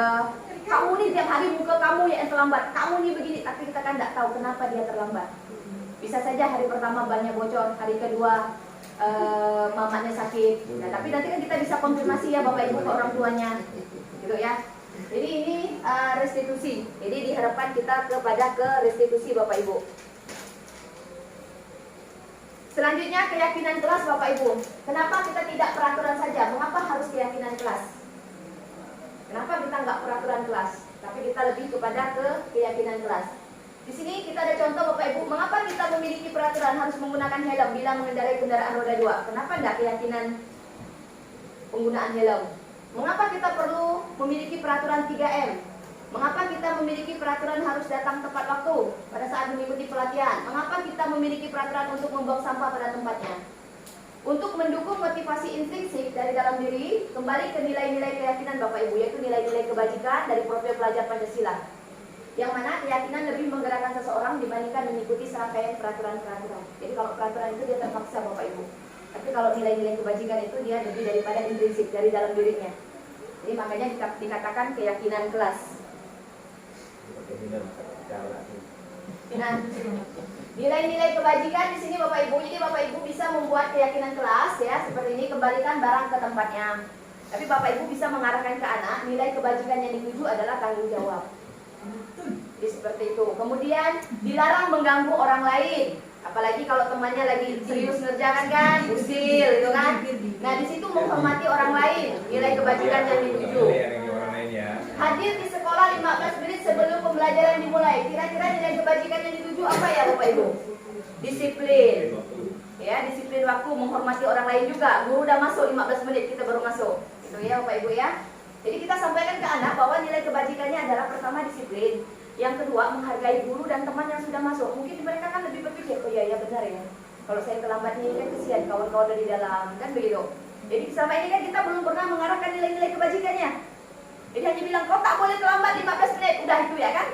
kamu nih tiap hari muka kamu yang terlambat, kamu nih begini, tapi kita kan tidak tahu kenapa dia terlambat. Bisa saja hari pertama bannya bocor, hari kedua mamanya sakit. Nah, tapi nanti kan kita bisa konfirmasi ya Bapak Ibu ke orang tuanya. Gitu ya. Jadi ini restitusi. Jadi diharapkan kita kepada ke restitusi Bapak Ibu. Selanjutnya keyakinan kelas Bapak Ibu. Kenapa kita tidak peraturan saja? Mengapa harus keyakinan kelas? Kenapa kita nggak peraturan kelas? Tapi kita lebih kepada ke keyakinan kelas. Di sini kita ada contoh Bapak Ibu. Mengapa kita memiliki peraturan harus menggunakan helm bila mengendarai kendaraan roda 2? Kenapa nggak keyakinan penggunaan helm? Mengapa kita perlu memiliki peraturan 3M? Mengapa kita memiliki peraturan harus datang tepat waktu pada saat mengikuti pelatihan? Mengapa kita memiliki peraturan untuk membuang sampah pada tempatnya? Untuk mendukung motivasi intrinsik dari dalam diri, kembali ke nilai-nilai keyakinan Bapak Ibu, yaitu nilai-nilai kebajikan dari profil pelajar Pancasila. Yang mana keyakinan lebih menggerakkan seseorang dibandingkan mengikuti serangkaian peraturan-peraturan. Jadi kalau peraturan itu dia terpaksa Bapak Ibu. Tapi kalau nilai-nilai kebajikan itu dia lebih daripada intrinsik dari dalam dirinya. Jadi makanya dikatakan keyakinan kelas. Nah, nilai-nilai kebajikan di sini Bapak Ibu. Jadi Bapak Ibu bisa membuat keyakinan kelas ya seperti ini, kembalikan barang ke tempatnya. Tapi Bapak Ibu bisa mengarahkan ke anak nilai kebajikan yang dituju adalah tanggung jawab. Jadi seperti itu. Kemudian dilarang mengganggu orang lain. Apalagi kalau temannya lagi serius ngerjakan kan, usil gitu kan. Nah di situ menghormati orang lain, nilai kebajikan yang dituju. Hadir di sekolah 15 menit sebelum pembelajaran dimulai. Kira-kira nilai kebajikan yang dituju apa ya Bapak Ibu? Disiplin. Ya, disiplin waktu, menghormati orang lain juga. Guru udah masuk 15 menit, kita baru masuk. Itu ya Bapak Ibu ya. Jadi kita sampaikan ke anak bahwa nilai kebajikannya adalah pertama disiplin. Yang kedua, menghargai guru dan teman yang sudah masuk. Mungkin mereka kan lebih berpikir, oh iya benar ya. Kalau saya terlambat nih kan kesian kawan-kawan dari dalam, kan begitu. Jadi selama ini kan kita belum pernah mengarahkan nilai-nilai kebajikannya. Jadi hanya bilang, kau tak boleh terlambat 15 menit, udah itu ya kan.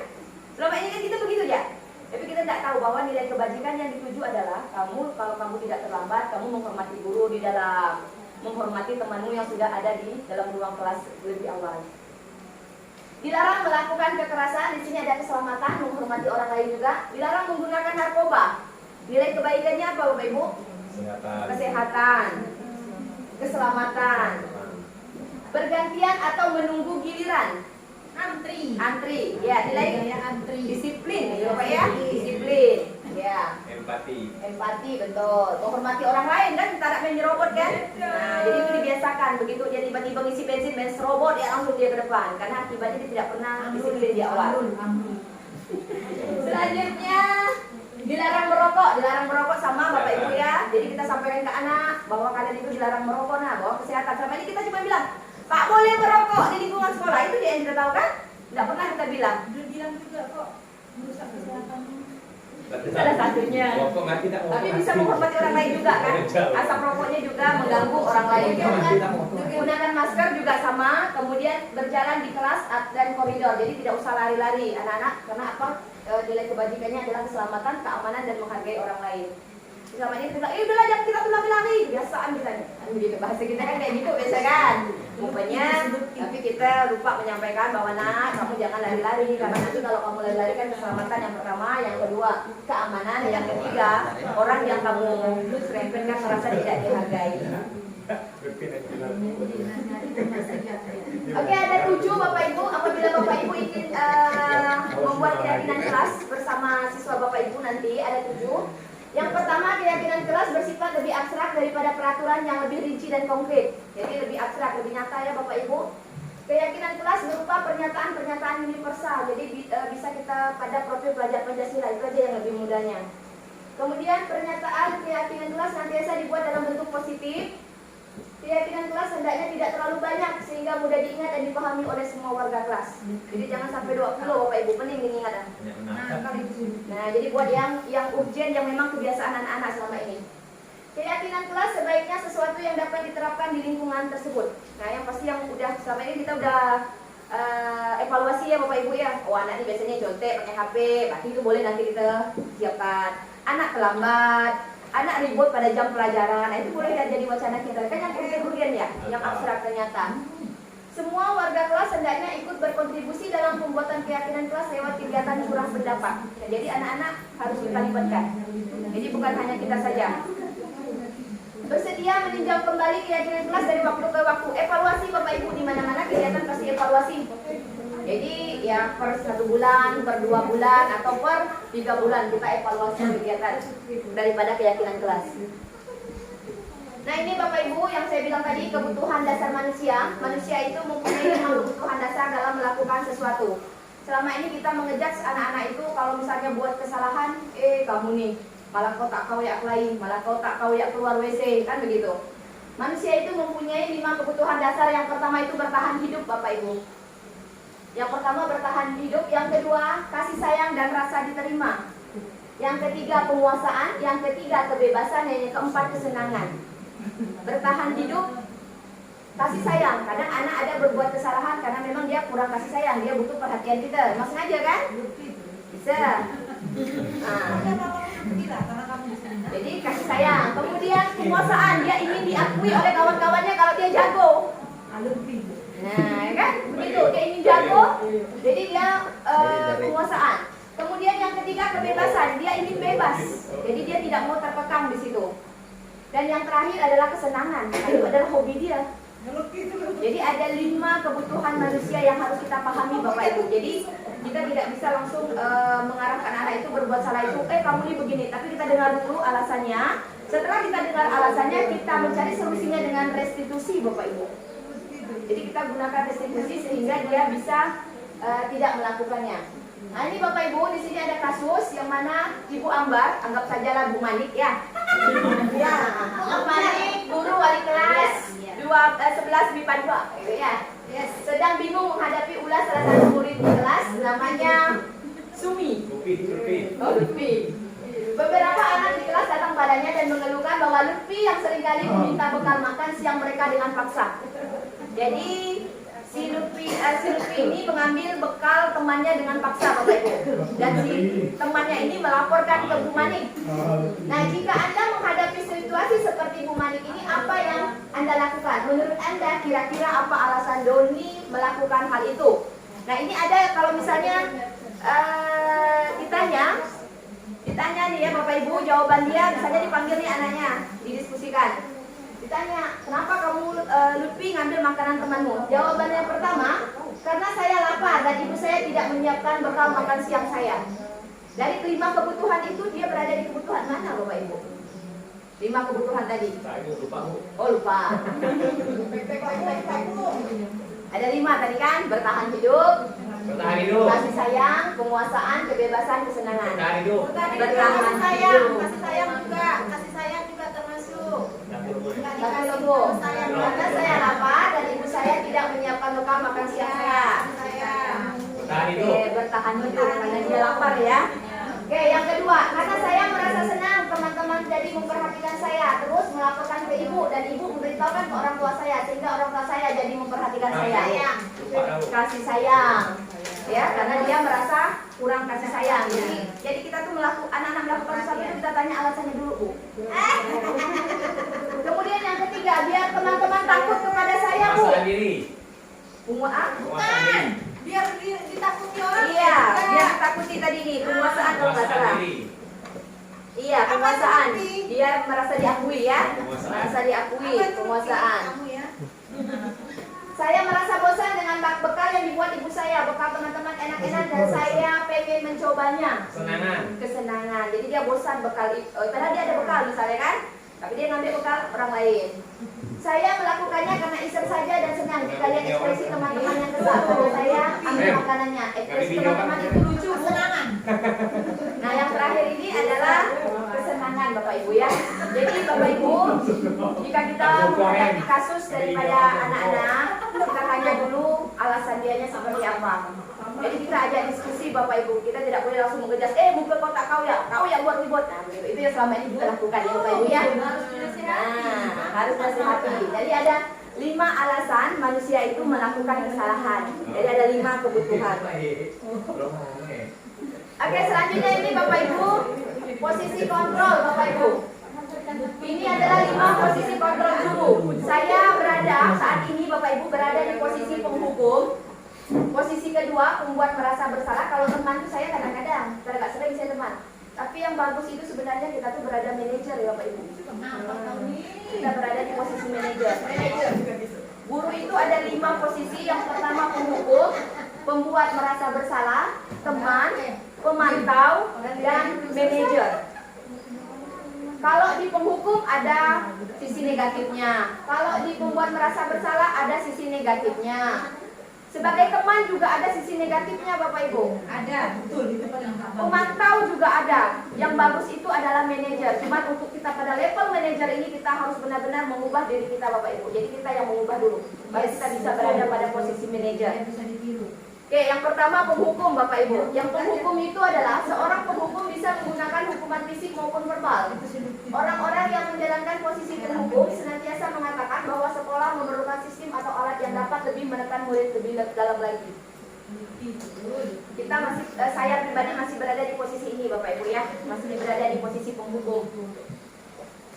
Selama ini kan kita begitu ya. Tapi kita tidak tahu bahwa nilai kebajikan yang dituju adalah kalau kamu tidak terlambat, kamu menghormati guru di dalam, menghormati temanmu yang sudah ada di dalam ruang kelas lebih awal. Dilarang melakukan kekerasan, di sini ada keselamatan, menghormati orang lain juga. Dilarang menggunakan narkoba. Nilai kebaikannya apa Bapak Ibu? Kesehatan, keselamatan, bergantian atau menunggu giliran. Antri, ya nilai antri. Disiplin, ya Bapak ya, disiplin. Ya. Empati betul. Menghormati orang lain kan, kita tidak main nyerobot kan. Nah, jadi itu dibiasakan. Begitu dia tiba-tiba ngisi bensin, main serobot, ya langsung dia ke depan. Karena akibatnya dia tidak pernah disiplin di awal. Selanjutnya dilarang merokok. Dilarang merokok sama Bapak Ibu ya. Jadi kita sampaikan ke anak bahwa kalian itu dilarang merokok. Nah, bahwa kesehatan. Selama ini kita cuma bilang, Pak boleh merokok di lingkungan sekolah. Itu dia yang kita tahu kan? Tidak pernah kita bilang. Udah bilang juga kok merusak kesehatan. Salah satunya. Tapi bisa menghormati orang lain juga kan. Asap rokoknya juga mengganggu orang lain. Menggunakan masker juga sama. Kemudian berjalan di kelas dan koridor. Jadi tidak usah lari-lari anak-anak. Karena apa? Nilai kebajikannya adalah keselamatan, keamanan dan menghargai orang lain. Selama ini kita bilang, udahlah jangan kita lari-lari. Biasaan kita nih. Begitu bahasa kita kan kayak gitu biasa kan. Rupanya, tapi kita lupa menyampaikan bahwa nak, kamu jangan lari-lari karena nanti kalau kamu lari-lari kan keselamatan yang pertama, yang kedua keamanan, yang ketiga orang yang kamu serempet kan merasa tidak dihargai. Oke, ada 7 Bapak Ibu. Apabila Bapak Ibu ingin membuat keyakinan kelas bersama siswa Bapak Ibu nanti ada 7. Yang pertama, keyakinan kelas bersifat lebih abstrak daripada peraturan yang lebih rinci dan konkret. Jadi lebih abstrak, lebih nyata ya Bapak Ibu. Keyakinan kelas berupa pernyataan-pernyataan universal. Jadi bisa kita pada profil pelajar Pancasila, itu aja yang lebih mudahnya. Kemudian pernyataan keyakinan kelas senantiasa dibuat dalam bentuk positif. Keyakinan kelas hendaknya tidak terlalu banyak sehingga mudah diingat dan dipahami oleh semua warga kelas. Jadi jangan sampai 20 Bapak Ibu, pening diingat. Nah, jadi buat yang urgent yang memang kebiasaan anak-anak selama ini. Keyakinan kelas sebaiknya sesuatu yang dapat diterapkan di lingkungan tersebut. Nah, yang pasti yang udah selama ini kita udah evaluasi ya Bapak Ibu ya. Oh, anak ini biasanya contek pakai HP, berarti itu boleh nanti kita siapkan. Anak terlambat, anak ribut pada jam pelajaran, nah itu boleh jadi wacana kita. Kan yang urgen ya, yang abstrak ternyata. Semua warga kelas hendaknya ikut berkontribusi dalam pembuatan keyakinan kelas lewat kegiatan curah pendapat. Nah, jadi anak-anak harus kita libatkan. Jadi bukan hanya kita saja. Bersedia meninjau kembali keyakinan kelas dari waktu ke waktu. Evaluasi Bapak Ibu, di mana-mana kegiatan pasti evaluasi. Jadi ya per 1 bulan, per 2 bulan, atau per 3 bulan kita evaluasi kegiatan daripada keyakinan kelas. Nah, ini Bapak Ibu yang saya bilang tadi, kebutuhan dasar manusia. Manusia itu mempunyai 5 kebutuhan dasar dalam melakukan sesuatu. Selama ini kita mengejak anak-anak itu kalau misalnya buat kesalahan, kamu nih, malah kau tak kau yak lain, malah kau tak kau yak keluar WC, kan begitu. Manusia itu mempunyai 5 kebutuhan dasar. Yang pertama itu bertahan hidup Bapak Ibu. Yang pertama bertahan hidup, yang kedua kasih sayang dan rasa diterima. Yang ketiga penguasaan, yang ketiga kebebasan, dan yang keempat kesenangan. Bertahan hidup, kasih sayang. Kadang anak ada berbuat kesalahan karena memang dia kurang kasih sayang, dia butuh perhatian kita. Emang sengaja kan? Bisa. Jadi kasih sayang. Kemudian penguasaan, dia ingin diakui oleh kawan-kawannya kalau dia jago. Nah, kan? Begitu, dia ingin jago. Jadi dia penguasaan. Kemudian yang ketiga kebebasan, dia ingin bebas. Jadi dia tidak mau terkekang di situ. Dan yang terakhir adalah kesenangan. Itu adalah hobi dia. Jadi ada 5 kebutuhan manusia yang harus kita pahami Bapak Ibu. Jadi kita tidak bisa langsung mengarahkan anak itu berbuat salah itu, kamu ini begini. Tapi kita dengar dulu alasannya. Setelah kita dengar alasannya, kita mencari solusinya dengan restitusi Bapak Ibu. Jadi kita gunakan restitusi sehingga dia bisa tidak melakukannya. Nah, ini Bapak Ibu, di sini ada kasus yang mana Ibu Ambar, anggap sajalah Bu Manik ya. Ya, Bu Manik, guru wali kelas 11 MIPA 2 gitu ya. Yes. Sedang bingung menghadapi ulas salah satu murid di kelas namanya Sumi. Lutfi. Beberapa anak di kelas datang padanya dan mengeluhkan bahwa Lutfi yang seringkali meminta bekal makan siang mereka dengan paksa. Jadi si Lutfi ini mengambil bekal temannya dengan paksa Bapak Ibu. Dan si temannya ini melaporkan ke Bu Manik. Nah, jika Anda menghadapi situasi seperti Bu Manik ini, apa yang Anda lakukan? Menurut Anda kira-kira apa alasan Doni melakukan hal itu? Nah, ini ada kalau misalnya ditanya nih ya Bapak Ibu, jawaban dia misalnya dipanggil nih anaknya, didiskusikan. Ditanya, kenapa kamu Lutfi ngambil makanan temanmu? Jawabannya yang pertama, karena saya lapar dan ibu saya tidak menyiapkan bekal makan siang saya. Dari 5 kebutuhan itu, dia berada di kebutuhan mana Bapak Ibu? 5 kebutuhan tadi. Oh, lupa. Ada 5 tadi kan? Bertahan hidup, kasih sayang, penguasaan, kebebasan, kesenangan. Bertahan hidup. Kasih sayang juga termasuk. Tapi tunggu, karena saya lapar dan ibu saya tidak menyiapkan bekal makan siang saya. Oke, bertahan hidup karena dia lapar ya. Oke, yang kedua, karena saya merasa senang teman-teman jadi memperhatikan saya, terus melaporkan ke ibu dan ibu memberitahukan ke orang tua saya sehingga orang tua saya jadi memperhatikan saya. Kasih sayang. Ya, karena dia merasa kurang kasih sayang. Jadi kita tuh anak-anak melakukan sesuatu itu kita tanya alasannya dulu, Bu. Kemudian yang ketiga, biar teman-teman takut kepada saya, Bu. penguasaan. Dia merasa diakui ya. Merasa diakui penguasaan. Kamu ya. Saya merasa bosan dengan bekal yang dibuat ibu saya. Bekal teman-teman enak-enak dan saya pengen mencobanya. Kesenangan. Jadi dia bosan bekal itu. Padahal dia ada bekal misalnya kan, tapi dia ngambil bekal orang lain. Saya melakukannya karena iseng saja dan senang. Jika lihat ekspresi teman-teman yang kesal, saya ambil makanannya. Ekspresi teman-teman itu lucu. Kesenangan. Nah, yang terakhir ini adalah kesenangan Bapak Ibu ya. Jadi Bapak Ibu, jika kita menghadapi kasus daripada anak-anak, kita tanya dulu alasan dianya seperti apa. Jadi kita ajak diskusi Bapak Ibu. Kita tidak boleh langsung mengejas, buka kotak kau yang buat ribut. Nah, begitu. Itu yang selama ini kita lakukan ya Bapak Ibu ya. Nah, harus nasihati. Jadi ada 5 alasan manusia itu melakukan kesalahan. Jadi ada 5 kebutuhan. Oke, selanjutnya ini Bapak Ibu, posisi kontrol Bapak Ibu. Ini adalah 5 posisi kontrol guru. Saya berada saat ini Bapak Ibu berada di posisi penghukum. Posisi kedua, pembuat merasa bersalah. Kalau teman itu saya kadang-kadang, agak sering saya teman. Tapi yang bagus itu sebenarnya kita tuh berada manajer ya Bapak Ibu. Kenapa kau ini? Kita berada di posisi manajer. Guru itu ada 5 posisi. Yang pertama penghukum, pembuat merasa bersalah, teman, pemantau, dan manajer. Kalau di penghukum ada sisi negatifnya. Kalau di pembuat merasa bersalah ada sisi negatifnya. Sebagai teman juga ada sisi negatifnya Bapak Ibu. Ada, betul, itu paling gampang. Pemantau juga ada. Yang bagus itu adalah manajer. Cuman untuk kita pada level manajer ini kita harus benar-benar mengubah diri kita Bapak Ibu. Jadi kita yang mengubah dulu. Baru kita bisa berada pada posisi manajer. Yang bisa ditiru. Oke, yang pertama penghukum Bapak Ibu. Yang penghukum itu adalah seorang penghukum bisa menggunakan hukuman fisik maupun verbal. Orang-orang yang menjalankan posisi penghukum senantiasa mengatakan bahwa sekolah memerlukan sistem atau alat yang dapat lebih menekan murid lebih dalam lagi. Kita masih, saya pribadi masih berada di posisi ini Bapak Ibu ya, masih berada di posisi penghukum.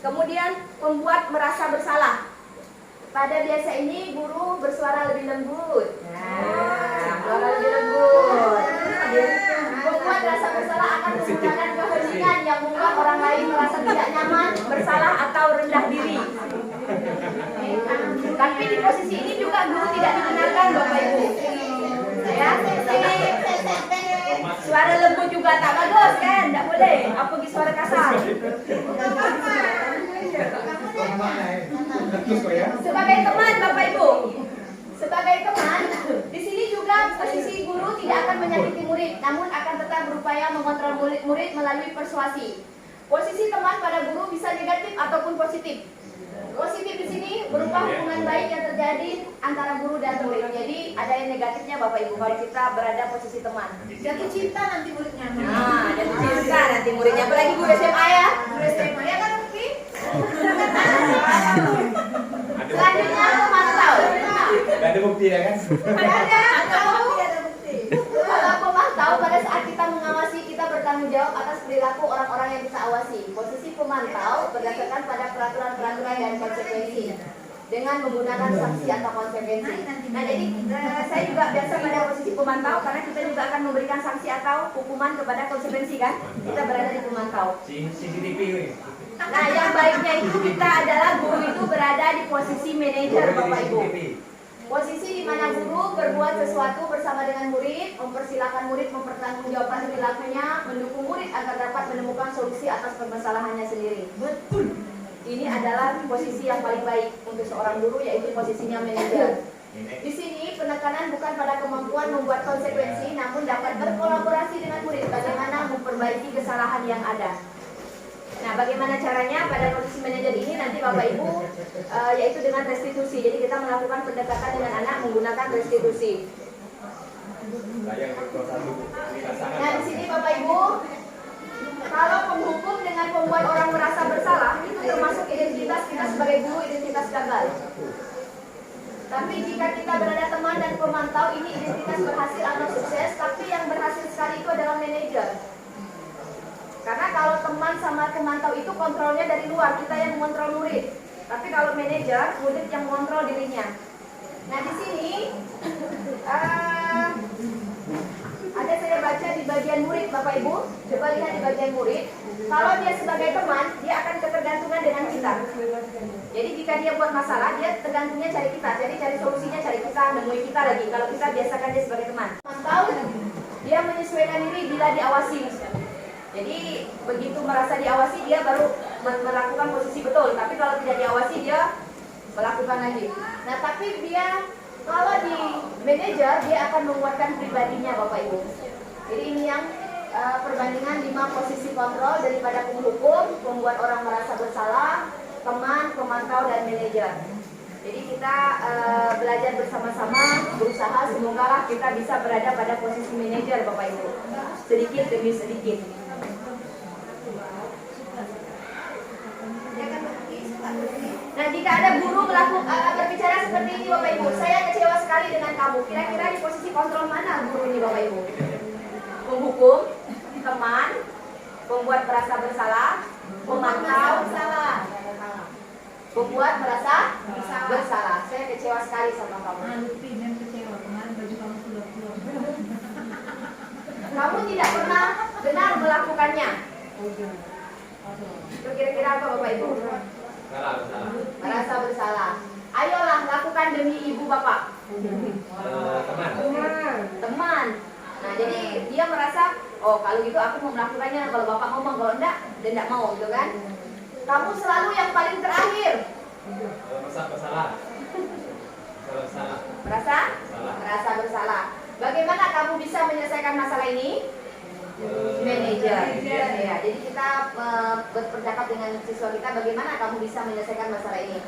Kemudian pembuat merasa bersalah. Pada biasa ini guru bersuara lebih lembut. Suara lebih lembut. Pembuat rasa bersalah akan menggunakan keheningan yang membuat orang lain merasa tidak nyaman, bersalah atau rendah diri. Tapi di posisi ini juga guru tidak dibenarkan Bapak Ibu. Ya, suara lembut juga tak bagus kan? Tidak boleh. Apalagi suara kasar. Sebagai teman Bapak Ibu, sebagai teman, di sini juga posisi guru tidak akan menyakiti murid, namun akan tetap berupaya mengontrol murid melalui persuasi. Posisi teman pada guru bisa negatif ataupun positif. Positif di sini berupa hubungan baik yang terjadi antara guru dan murid. Jadi ada yang negatifnya Bapak Ibu kalau kita berada posisi teman. Jatuh cinta nanti muridnya. Nah, jatuh cinta nanti muridnya. Apalagi guru SMA ya. Guru SMA ya kan Pi? Selanjutnya pemantau. Gak ada bukti ya kan? Ada bukti. Kalau pemantau pada saat kita mengawasi kita bertanggung jawab atas perilaku orang-orang yang kita awasi. Posisi pemantau berdasarkan pada peraturan-peraturan dan konsekuensi dengan menggunakan sanksi atau konsekuensi. Nah jadi saya juga biasa pada posisi pemantau karena kita juga akan memberikan sanksi atau hukuman kepada konsekuensi kan. Kita berada di pemantau. CCTV ini. Nah yang baiknya itu kita adalah guru itu berada di posisi manajer Bapak Ibu. Posisi di mana guru berbuat sesuatu bersama dengan murid, mempersilahkan murid mempertanggungjawabkan perilakunya, mendukung murid agar dapat menemukan solusi atas permasalahannya sendiri. Betul. Ini adalah posisi yang paling baik untuk seorang guru, yaitu posisinya manajer. Di sini penekanan bukan pada kemampuan membuat konsekuensi, namun dapat berkolaborasi dengan murid bagaimana memperbaiki kesalahan yang ada. Nah, bagaimana caranya pada posisi manajer ini nanti Bapak Ibu yaitu dengan restitusi. Jadi kita melakukan pendekatan dengan anak menggunakan restitusi. Nah, di sini Bapak Ibu, kalau penghukum dengan membuat orang merasa bersalah itu termasuk identitas kita sebagai guru, identitas gagal. Tapi jika kita berada teman dan pemantau, ini identitas berhasil atau sukses. Tapi yang berhasil sekali itu adalah manajer. Karena kalau teman sama pemantau itu kontrolnya dari luar, kita yang mengontrol murid. Tapi kalau manajer, murid yang mengontrol dirinya. Nah di sini ada saya baca di bagian murid Bapak Ibu. Coba lihat di bagian murid. Kalau dia sebagai teman, dia akan ketergantungan dengan kita. Jadi jika dia buat masalah, dia tergantungnya cari kita. Jadi cari solusinya cari kita, nemui kita lagi. Kalau kita biasakan dia sebagai teman. Tahu dia menyesuaikan diri bila diawasi. Jadi begitu merasa diawasi, dia baru melakukan posisi betul. Tapi kalau tidak diawasi, dia melakukan lagi. Nah, tapi dia kalau di manajer, dia akan menguatkan pribadinya Bapak Ibu. Jadi ini yang perbandingan 5 posisi kontrol daripada penghukum, membuat orang merasa bersalah, teman, pemantau, dan manajer. Jadi kita belajar bersama-sama, berusaha semoga lah kita bisa berada pada posisi manajer Bapak Ibu. Sedikit demi sedikit. Nah, jika ada guru berbicara seperti ini Bapak Ibu, saya kecewa sekali dengan kamu. Kira-kira di posisi kontrol mana guru ini Bapak Ibu? Penghukum, teman, pembuat merasa bersalah, pemantau, pembuat merasa bersalah. Saya kecewa sekali sama kamu. Kamu tidak pernah benar melakukannya. Itu kira-kira apa Bapak Ibu? Merasa bersalah. Ayolah lakukan demi ibu bapak. Teman. Nah, jadi dia merasa, oh kalau gitu aku mau melakukannya. Kalau bapak ngomong, kalau enggak, dia enggak mau, gitu kan? Kamu selalu yang paling terakhir. Merasa bersalah. Bagaimana kamu bisa menyelesaikan masalah ini? Manajer. Ya, jadi kita bercakap dengan siswa kita bagaimana kamu bisa menyelesaikan masalah ini.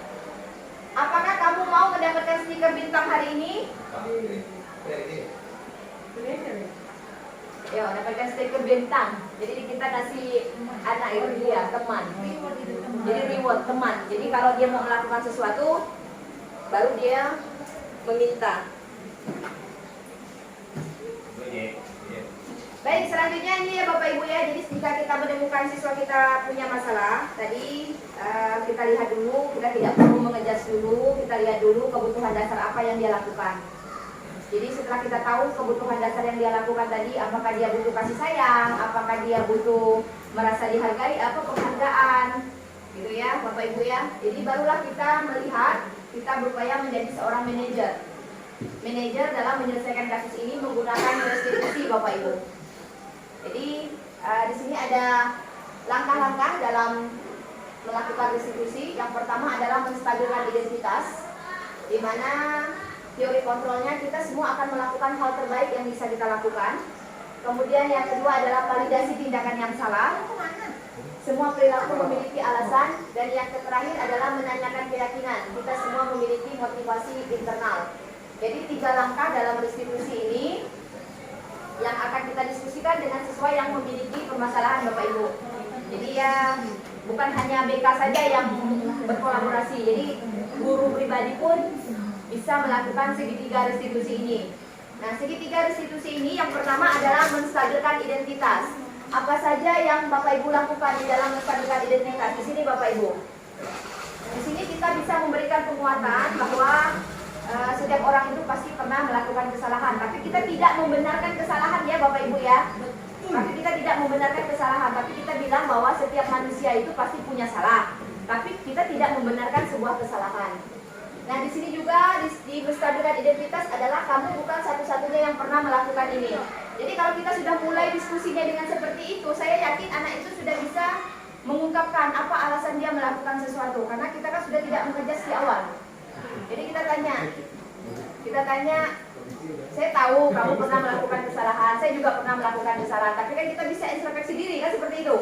Apakah kamu mau mendapatkan stiker bintang hari ini? Ya, mendapatkan stiker bintang. Jadi kita kasih anak itu dia teman. Jadi reward teman. Jadi kalau dia mau melakukan sesuatu, baru dia meminta. Baik, selanjutnya ini ya Bapak Ibu ya. Jadi jika kita menemukan siswa kita punya masalah, tadi kita lihat dulu, kita tidak perlu mengejas dulu, kita lihat dulu kebutuhan dasar apa yang dia lakukan. Jadi setelah kita tahu kebutuhan dasar yang dia lakukan tadi, apakah dia butuh kasih sayang, apakah dia butuh merasa dihargai, apa penghargaan, gitu ya Bapak Ibu ya. Jadi barulah kita melihat, kita berupaya menjadi seorang manajer. Manajer dalam menyelesaikan kasus ini menggunakan restitusi Bapak Ibu. Jadi di sini ada langkah-langkah dalam melakukan restitusi. Yang pertama adalah menstabilkan identitas, di mana teori kontrolnya kita semua akan melakukan hal terbaik yang bisa kita lakukan. Kemudian yang kedua adalah validasi tindakan yang salah. Semua perilaku memiliki alasan. Dan yang terakhir adalah menanyakan keyakinan. Kita semua memiliki motivasi internal. Jadi 3 langkah dalam restitusi ini yang akan kita diskusikan dengan siswa yang memiliki permasalahan Bapak Ibu. Jadi ya bukan hanya BK saja yang berkolaborasi. Jadi guru pribadi pun bisa melakukan segitiga restitusi ini. Nah, segitiga restitusi ini yang pertama adalah menstabilkan identitas. Apa saja yang Bapak Ibu lakukan di dalam menstabilkan identitas? Di sini Bapak Ibu. Di sini kita bisa memberikan penguatan bahwa setiap orang itu pasti pernah melakukan kesalahan, tapi kita tidak membenarkan kesalahan ya Bapak Ibu ya. Tapi kita tidak membenarkan kesalahan, tapi kita bilang bahwa setiap manusia itu pasti punya salah. Tapi kita tidak membenarkan sebuah kesalahan. Nah, di sini juga di menstabilkan identitas adalah kamu bukan satu-satunya yang pernah melakukan ini. Jadi kalau kita sudah mulai diskusinya dengan seperti itu, saya yakin anak itu sudah bisa mengungkapkan apa alasan dia melakukan sesuatu, karena kita kan sudah tidak mengejas di awal. Jadi kita tanya, saya tahu kamu pernah melakukan kesalahan, saya juga pernah melakukan kesalahan, tapi kan kita bisa introspeksi diri kan seperti itu.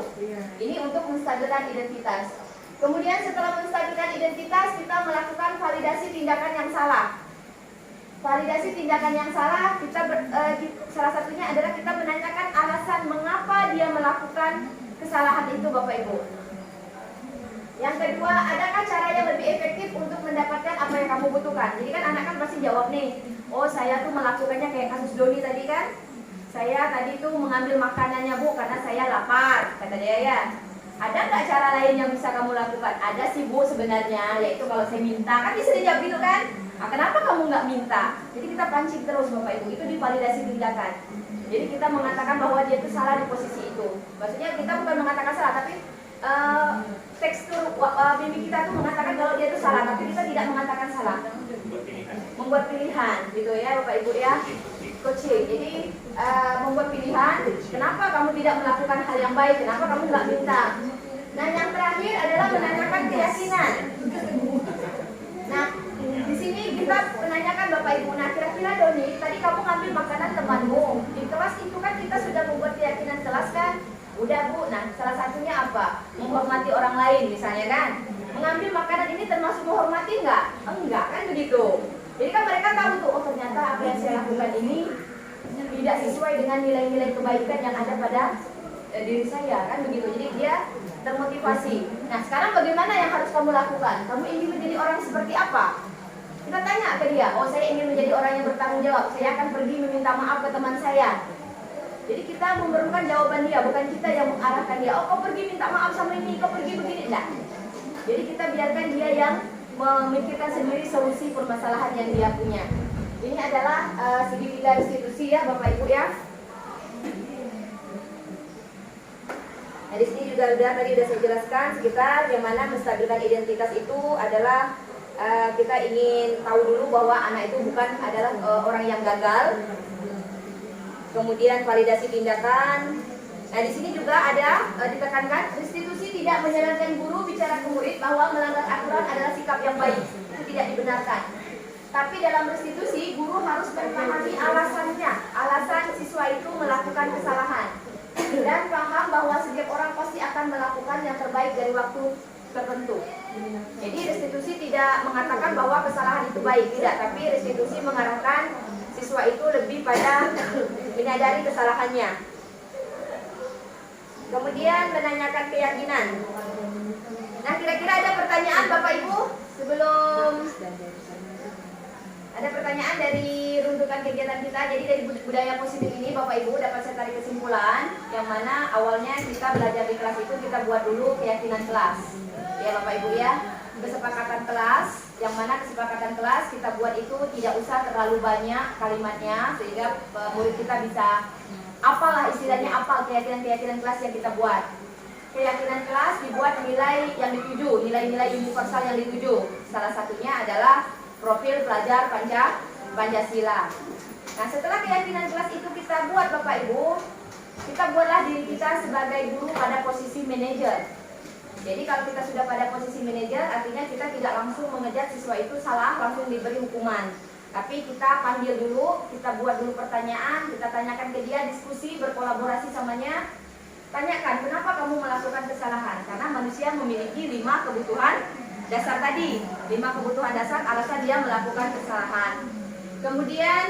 Ini untuk menstabilkan identitas. Kemudian setelah menstabilkan identitas, kita melakukan validasi tindakan yang salah. Validasi tindakan yang salah, salah satunya adalah kita menanyakan alasan mengapa dia melakukan kesalahan itu Bapak Ibu. Yang kedua, adakah cara yang lebih efektif untuk mendapatkan apa yang kamu butuhkan? Jadi kan anak kan pasti jawab nih, oh saya tuh melakukannya kayak kasus Doni tadi kan. Saya tadi tuh mengambil makanannya Bu karena saya lapar, kata dia ya. Ada nggak cara lain yang bisa kamu lakukan? Ada sih Bu sebenarnya, yaitu kalau saya minta, kan bisa dijawab gitu kan? Nah, kenapa kamu nggak minta? Jadi kita pancing terus Bapak Ibu, itu di validasi tindakan. Jadi kita mengatakan bahwa dia itu salah di posisi itu. Maksudnya kita bukan mengatakan salah, tapi tekstur mimik kita tuh mengatakan kalau dia itu salah, tapi kita tidak mengatakan salah. Membuat pilihan, gitu ya Bapak Ibu ya. Coaching. Jadi membuat pilihan. Kenapa kamu tidak melakukan hal yang baik? Kenapa kamu nggak minta? Nah yang terakhir adalah menanyakan keyakinan. Nah di sini kita menanyakan Bapak Ibu. Nah kira-kira Doni, tadi kamu ngambil makanan temanmu di kelas itu kan kita sudah membuat keyakinan kelas kan? Udah Bu. Nah salah satunya apa? Menghormati orang lain misalnya kan? Mengambil makanan ini termasuk menghormati nggak? Enggak kan begitu. Jadi kan mereka tahu tuh, oh ternyata apa yang saya lakukan ini tidak sesuai dengan nilai-nilai kebaikan yang ada pada diri saya kan begitu. Jadi dia termotivasi. Nah sekarang bagaimana yang harus kamu lakukan? Kamu ingin menjadi orang seperti apa? Kita tanya ke dia, oh saya ingin menjadi orang yang bertanggung jawab. Saya akan pergi meminta maaf ke teman saya. Jadi kita memerlukan jawaban dia, bukan kita yang mengarahkan dia. Oh kau pergi minta maaf sama ini, kau pergi begini. Nah, jadi kita biarkan dia yang memikirkan sendiri solusi permasalahan yang dia punya. Ini adalah segitiga restitusi ya Bapak Ibu ya. Nah di sini juga tadi sudah saya jelaskan sekitar yang mana menstabilkan identitas itu adalah kita ingin tahu dulu bahwa anak itu bukan adalah orang yang gagal. Kemudian validasi tindakan. Nah di sini juga ada ditekankan restitusi tidak menyarankan guru bicara ke murid bahwa melanggar aturan adalah sikap yang baik. Itu tidak dibenarkan. Tapi dalam restitusi guru harus memahami alasannya, alasan siswa itu melakukan kesalahan dan paham bahwa setiap orang pasti akan melakukan yang terbaik dari waktu tertentu. Jadi restitusi tidak mengatakan bahwa kesalahan itu baik, tidak. Tapi restitusi mengarahkan siswa itu lebih pada menyadari kesalahannya. Kemudian menanyakan keyakinan. Nah kira-kira ada pertanyaan Bapak Ibu sebelum ada pertanyaan dari runtukan kegiatan kita. Jadi dari budaya positif ini Bapak Ibu dapat saya tarik kesimpulan yang mana awalnya kita belajar di kelas itu kita buat dulu keyakinan kelas. Ya Bapak Ibu ya, kesepakatan kelas yang mana kesepakatan kelas kita buat itu tidak usah terlalu banyak kalimatnya sehingga murid kita bisa apalah istilahnya apal keyakinan kelas yang kita buat. Keyakinan kelas dibuat nilai yang dituju, nilai-nilai universal yang dituju. Salah satunya adalah profil pelajar Pancasila. Nah setelah keyakinan kelas itu kita buat Bapak Ibu, kita buatlah diri kita sebagai guru pada posisi manajer. Jadi kalau kita sudah pada posisi manajer, artinya kita tidak langsung mengejar siswa itu salah, langsung diberi hukuman. Tapi kita panggil dulu, kita buat dulu pertanyaan, kita tanyakan ke dia, diskusi, berkolaborasi samanya. Tanyakan, kenapa kamu melakukan kesalahan? Karena manusia memiliki 5 kebutuhan dasar tadi. 5 kebutuhan dasar alasan dia melakukan kesalahan. Kemudian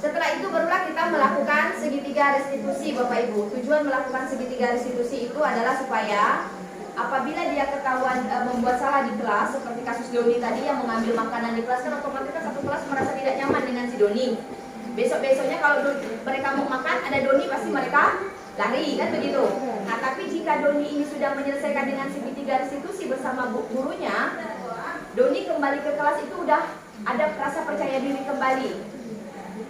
setelah itu barulah kita melakukan segitiga restitusi Bapak Ibu. Tujuan melakukan segitiga restitusi itu adalah supaya apabila dia ketahuan membuat salah di kelas, seperti kasus Doni tadi yang mengambil makanan di kelas, kan otomatis kan satu kelas merasa tidak nyaman dengan si Doni. Besok-besoknya kalau mereka mau makan, ada Doni pasti mereka lari, kan begitu. Nah tapi jika Doni ini sudah menyelesaikan dengan segitiga restitusi bersama gurunya, Doni kembali ke kelas itu udah ada rasa percaya diri kembali.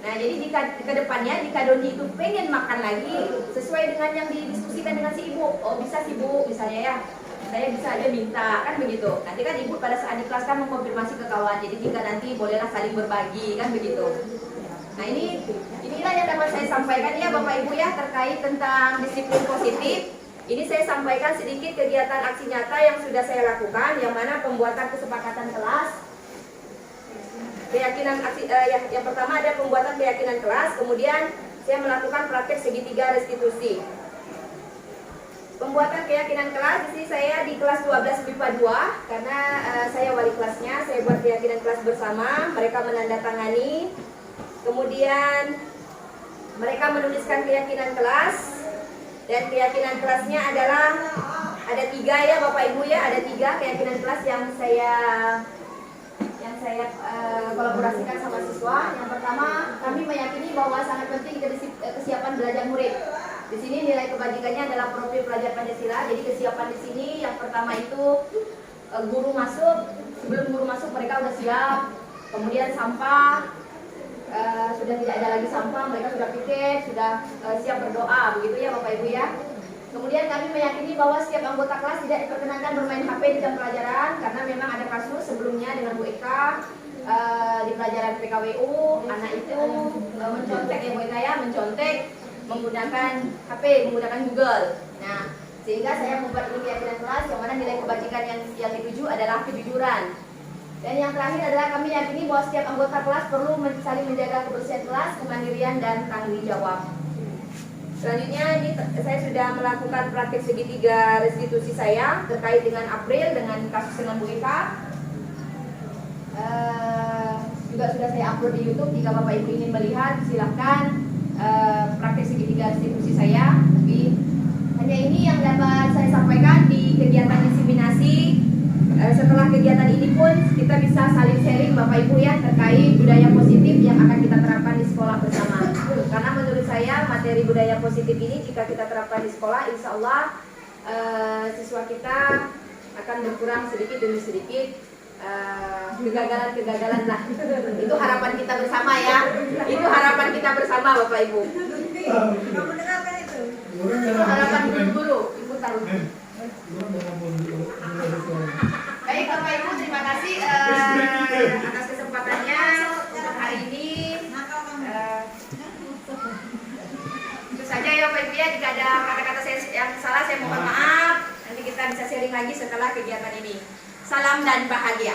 Nah jadi jika ke depannya jika Doni itu pengen makan lagi sesuai dengan yang didiskusikan dengan si ibu, oh bisa si ibu misalnya ya, saya bisa aja minta, kan begitu. Nanti kan ibu pada saat di kelas kan mengkonfirmasi ke kawan, jadi jika nanti bolehlah saling berbagi, kan begitu. Nah inilah yang dapat saya sampaikan ya Bapak Ibu ya terkait tentang disiplin positif. Ini saya sampaikan sedikit kegiatan aksi nyata yang sudah saya lakukan, yang mana pembuatan kesepakatan kelas. Keyakinan aksi, yang pertama ada pembuatan keyakinan kelas, kemudian saya melakukan praktek segitiga restitusi. Pembuatan keyakinan kelas, di sini saya di kelas 12 MIPA 2 karena saya wali kelasnya, saya buat keyakinan kelas bersama, mereka menandatangani, kemudian mereka menuliskan keyakinan kelas, dan keyakinan kelasnya adalah ada 3 ya Bapak Ibu ya, ada 3 keyakinan kelas yang saya kolaborasikan sama siswa. Yang pertama, kami meyakini bahwa sangat penting kesiapan belajar murid. Di sini nilai kebajikannya adalah profil pelajar Pancasila. Jadi kesiapan di sini yang pertama itu guru masuk, sebelum guru masuk mereka udah siap. Kemudian sampah, sudah tidak ada lagi sampah, mereka sudah piket, sudah siap berdoa, begitu ya Bapak Ibu ya. Kemudian kami meyakini bahwa setiap anggota kelas tidak diperkenankan bermain HP di jam pelajaran karena memang ada kasus sebelumnya dengan Bu Eka di pelajaran PKWU, anak itu mencontek ya Bu Eka ya, mencontek menggunakan HP, menggunakan Google. Nah, sehingga saya membuat ini keyakinan kelas yang mana nilai kebajikan yang dituju adalah kejujuran. Dan yang terakhir adalah kami yakini bahwa setiap anggota kelas perlu saling menjaga kebersihan kelas, kemandirian dan tanggung jawab. Selanjutnya ini saya sudah melakukan praktik segitiga restitusi saya terkait dengan April dengan kasus dengan Bu Eka. Juga sudah saya upload di YouTube. Jika Bapak Ibu ingin melihat, silahkan praktik segitiga restitusi saya. Tapi hanya ini yang dapat saya sampaikan di kegiatan diseminasi. Setelah kegiatan ini pun kita bisa saling sharing Bapak Ibu ya terkait budaya positif yang akan kita terapkan di sekolah bersama. Karena menurut saya materi budaya positif ini jika kita terapkan di sekolah, insya Allah siswa kita akan berkurang sedikit demi sedikit kegagalan-kegagalan lah. Itu harapan kita bersama ya. Itu harapan kita bersama Bapak Ibu. Kamu mendengarkan itu? Itu harapan guru-guru. Ibu tahu. Baik Bapak Ibu, terima kasih atas kesempatannya untuk hari ini. Itu saja ya Bapak Ibu ya, jika ada kata-kata saya yang salah saya mohon maaf. Nanti kita bisa sharing lagi setelah kegiatan ini. Salam dan bahagia.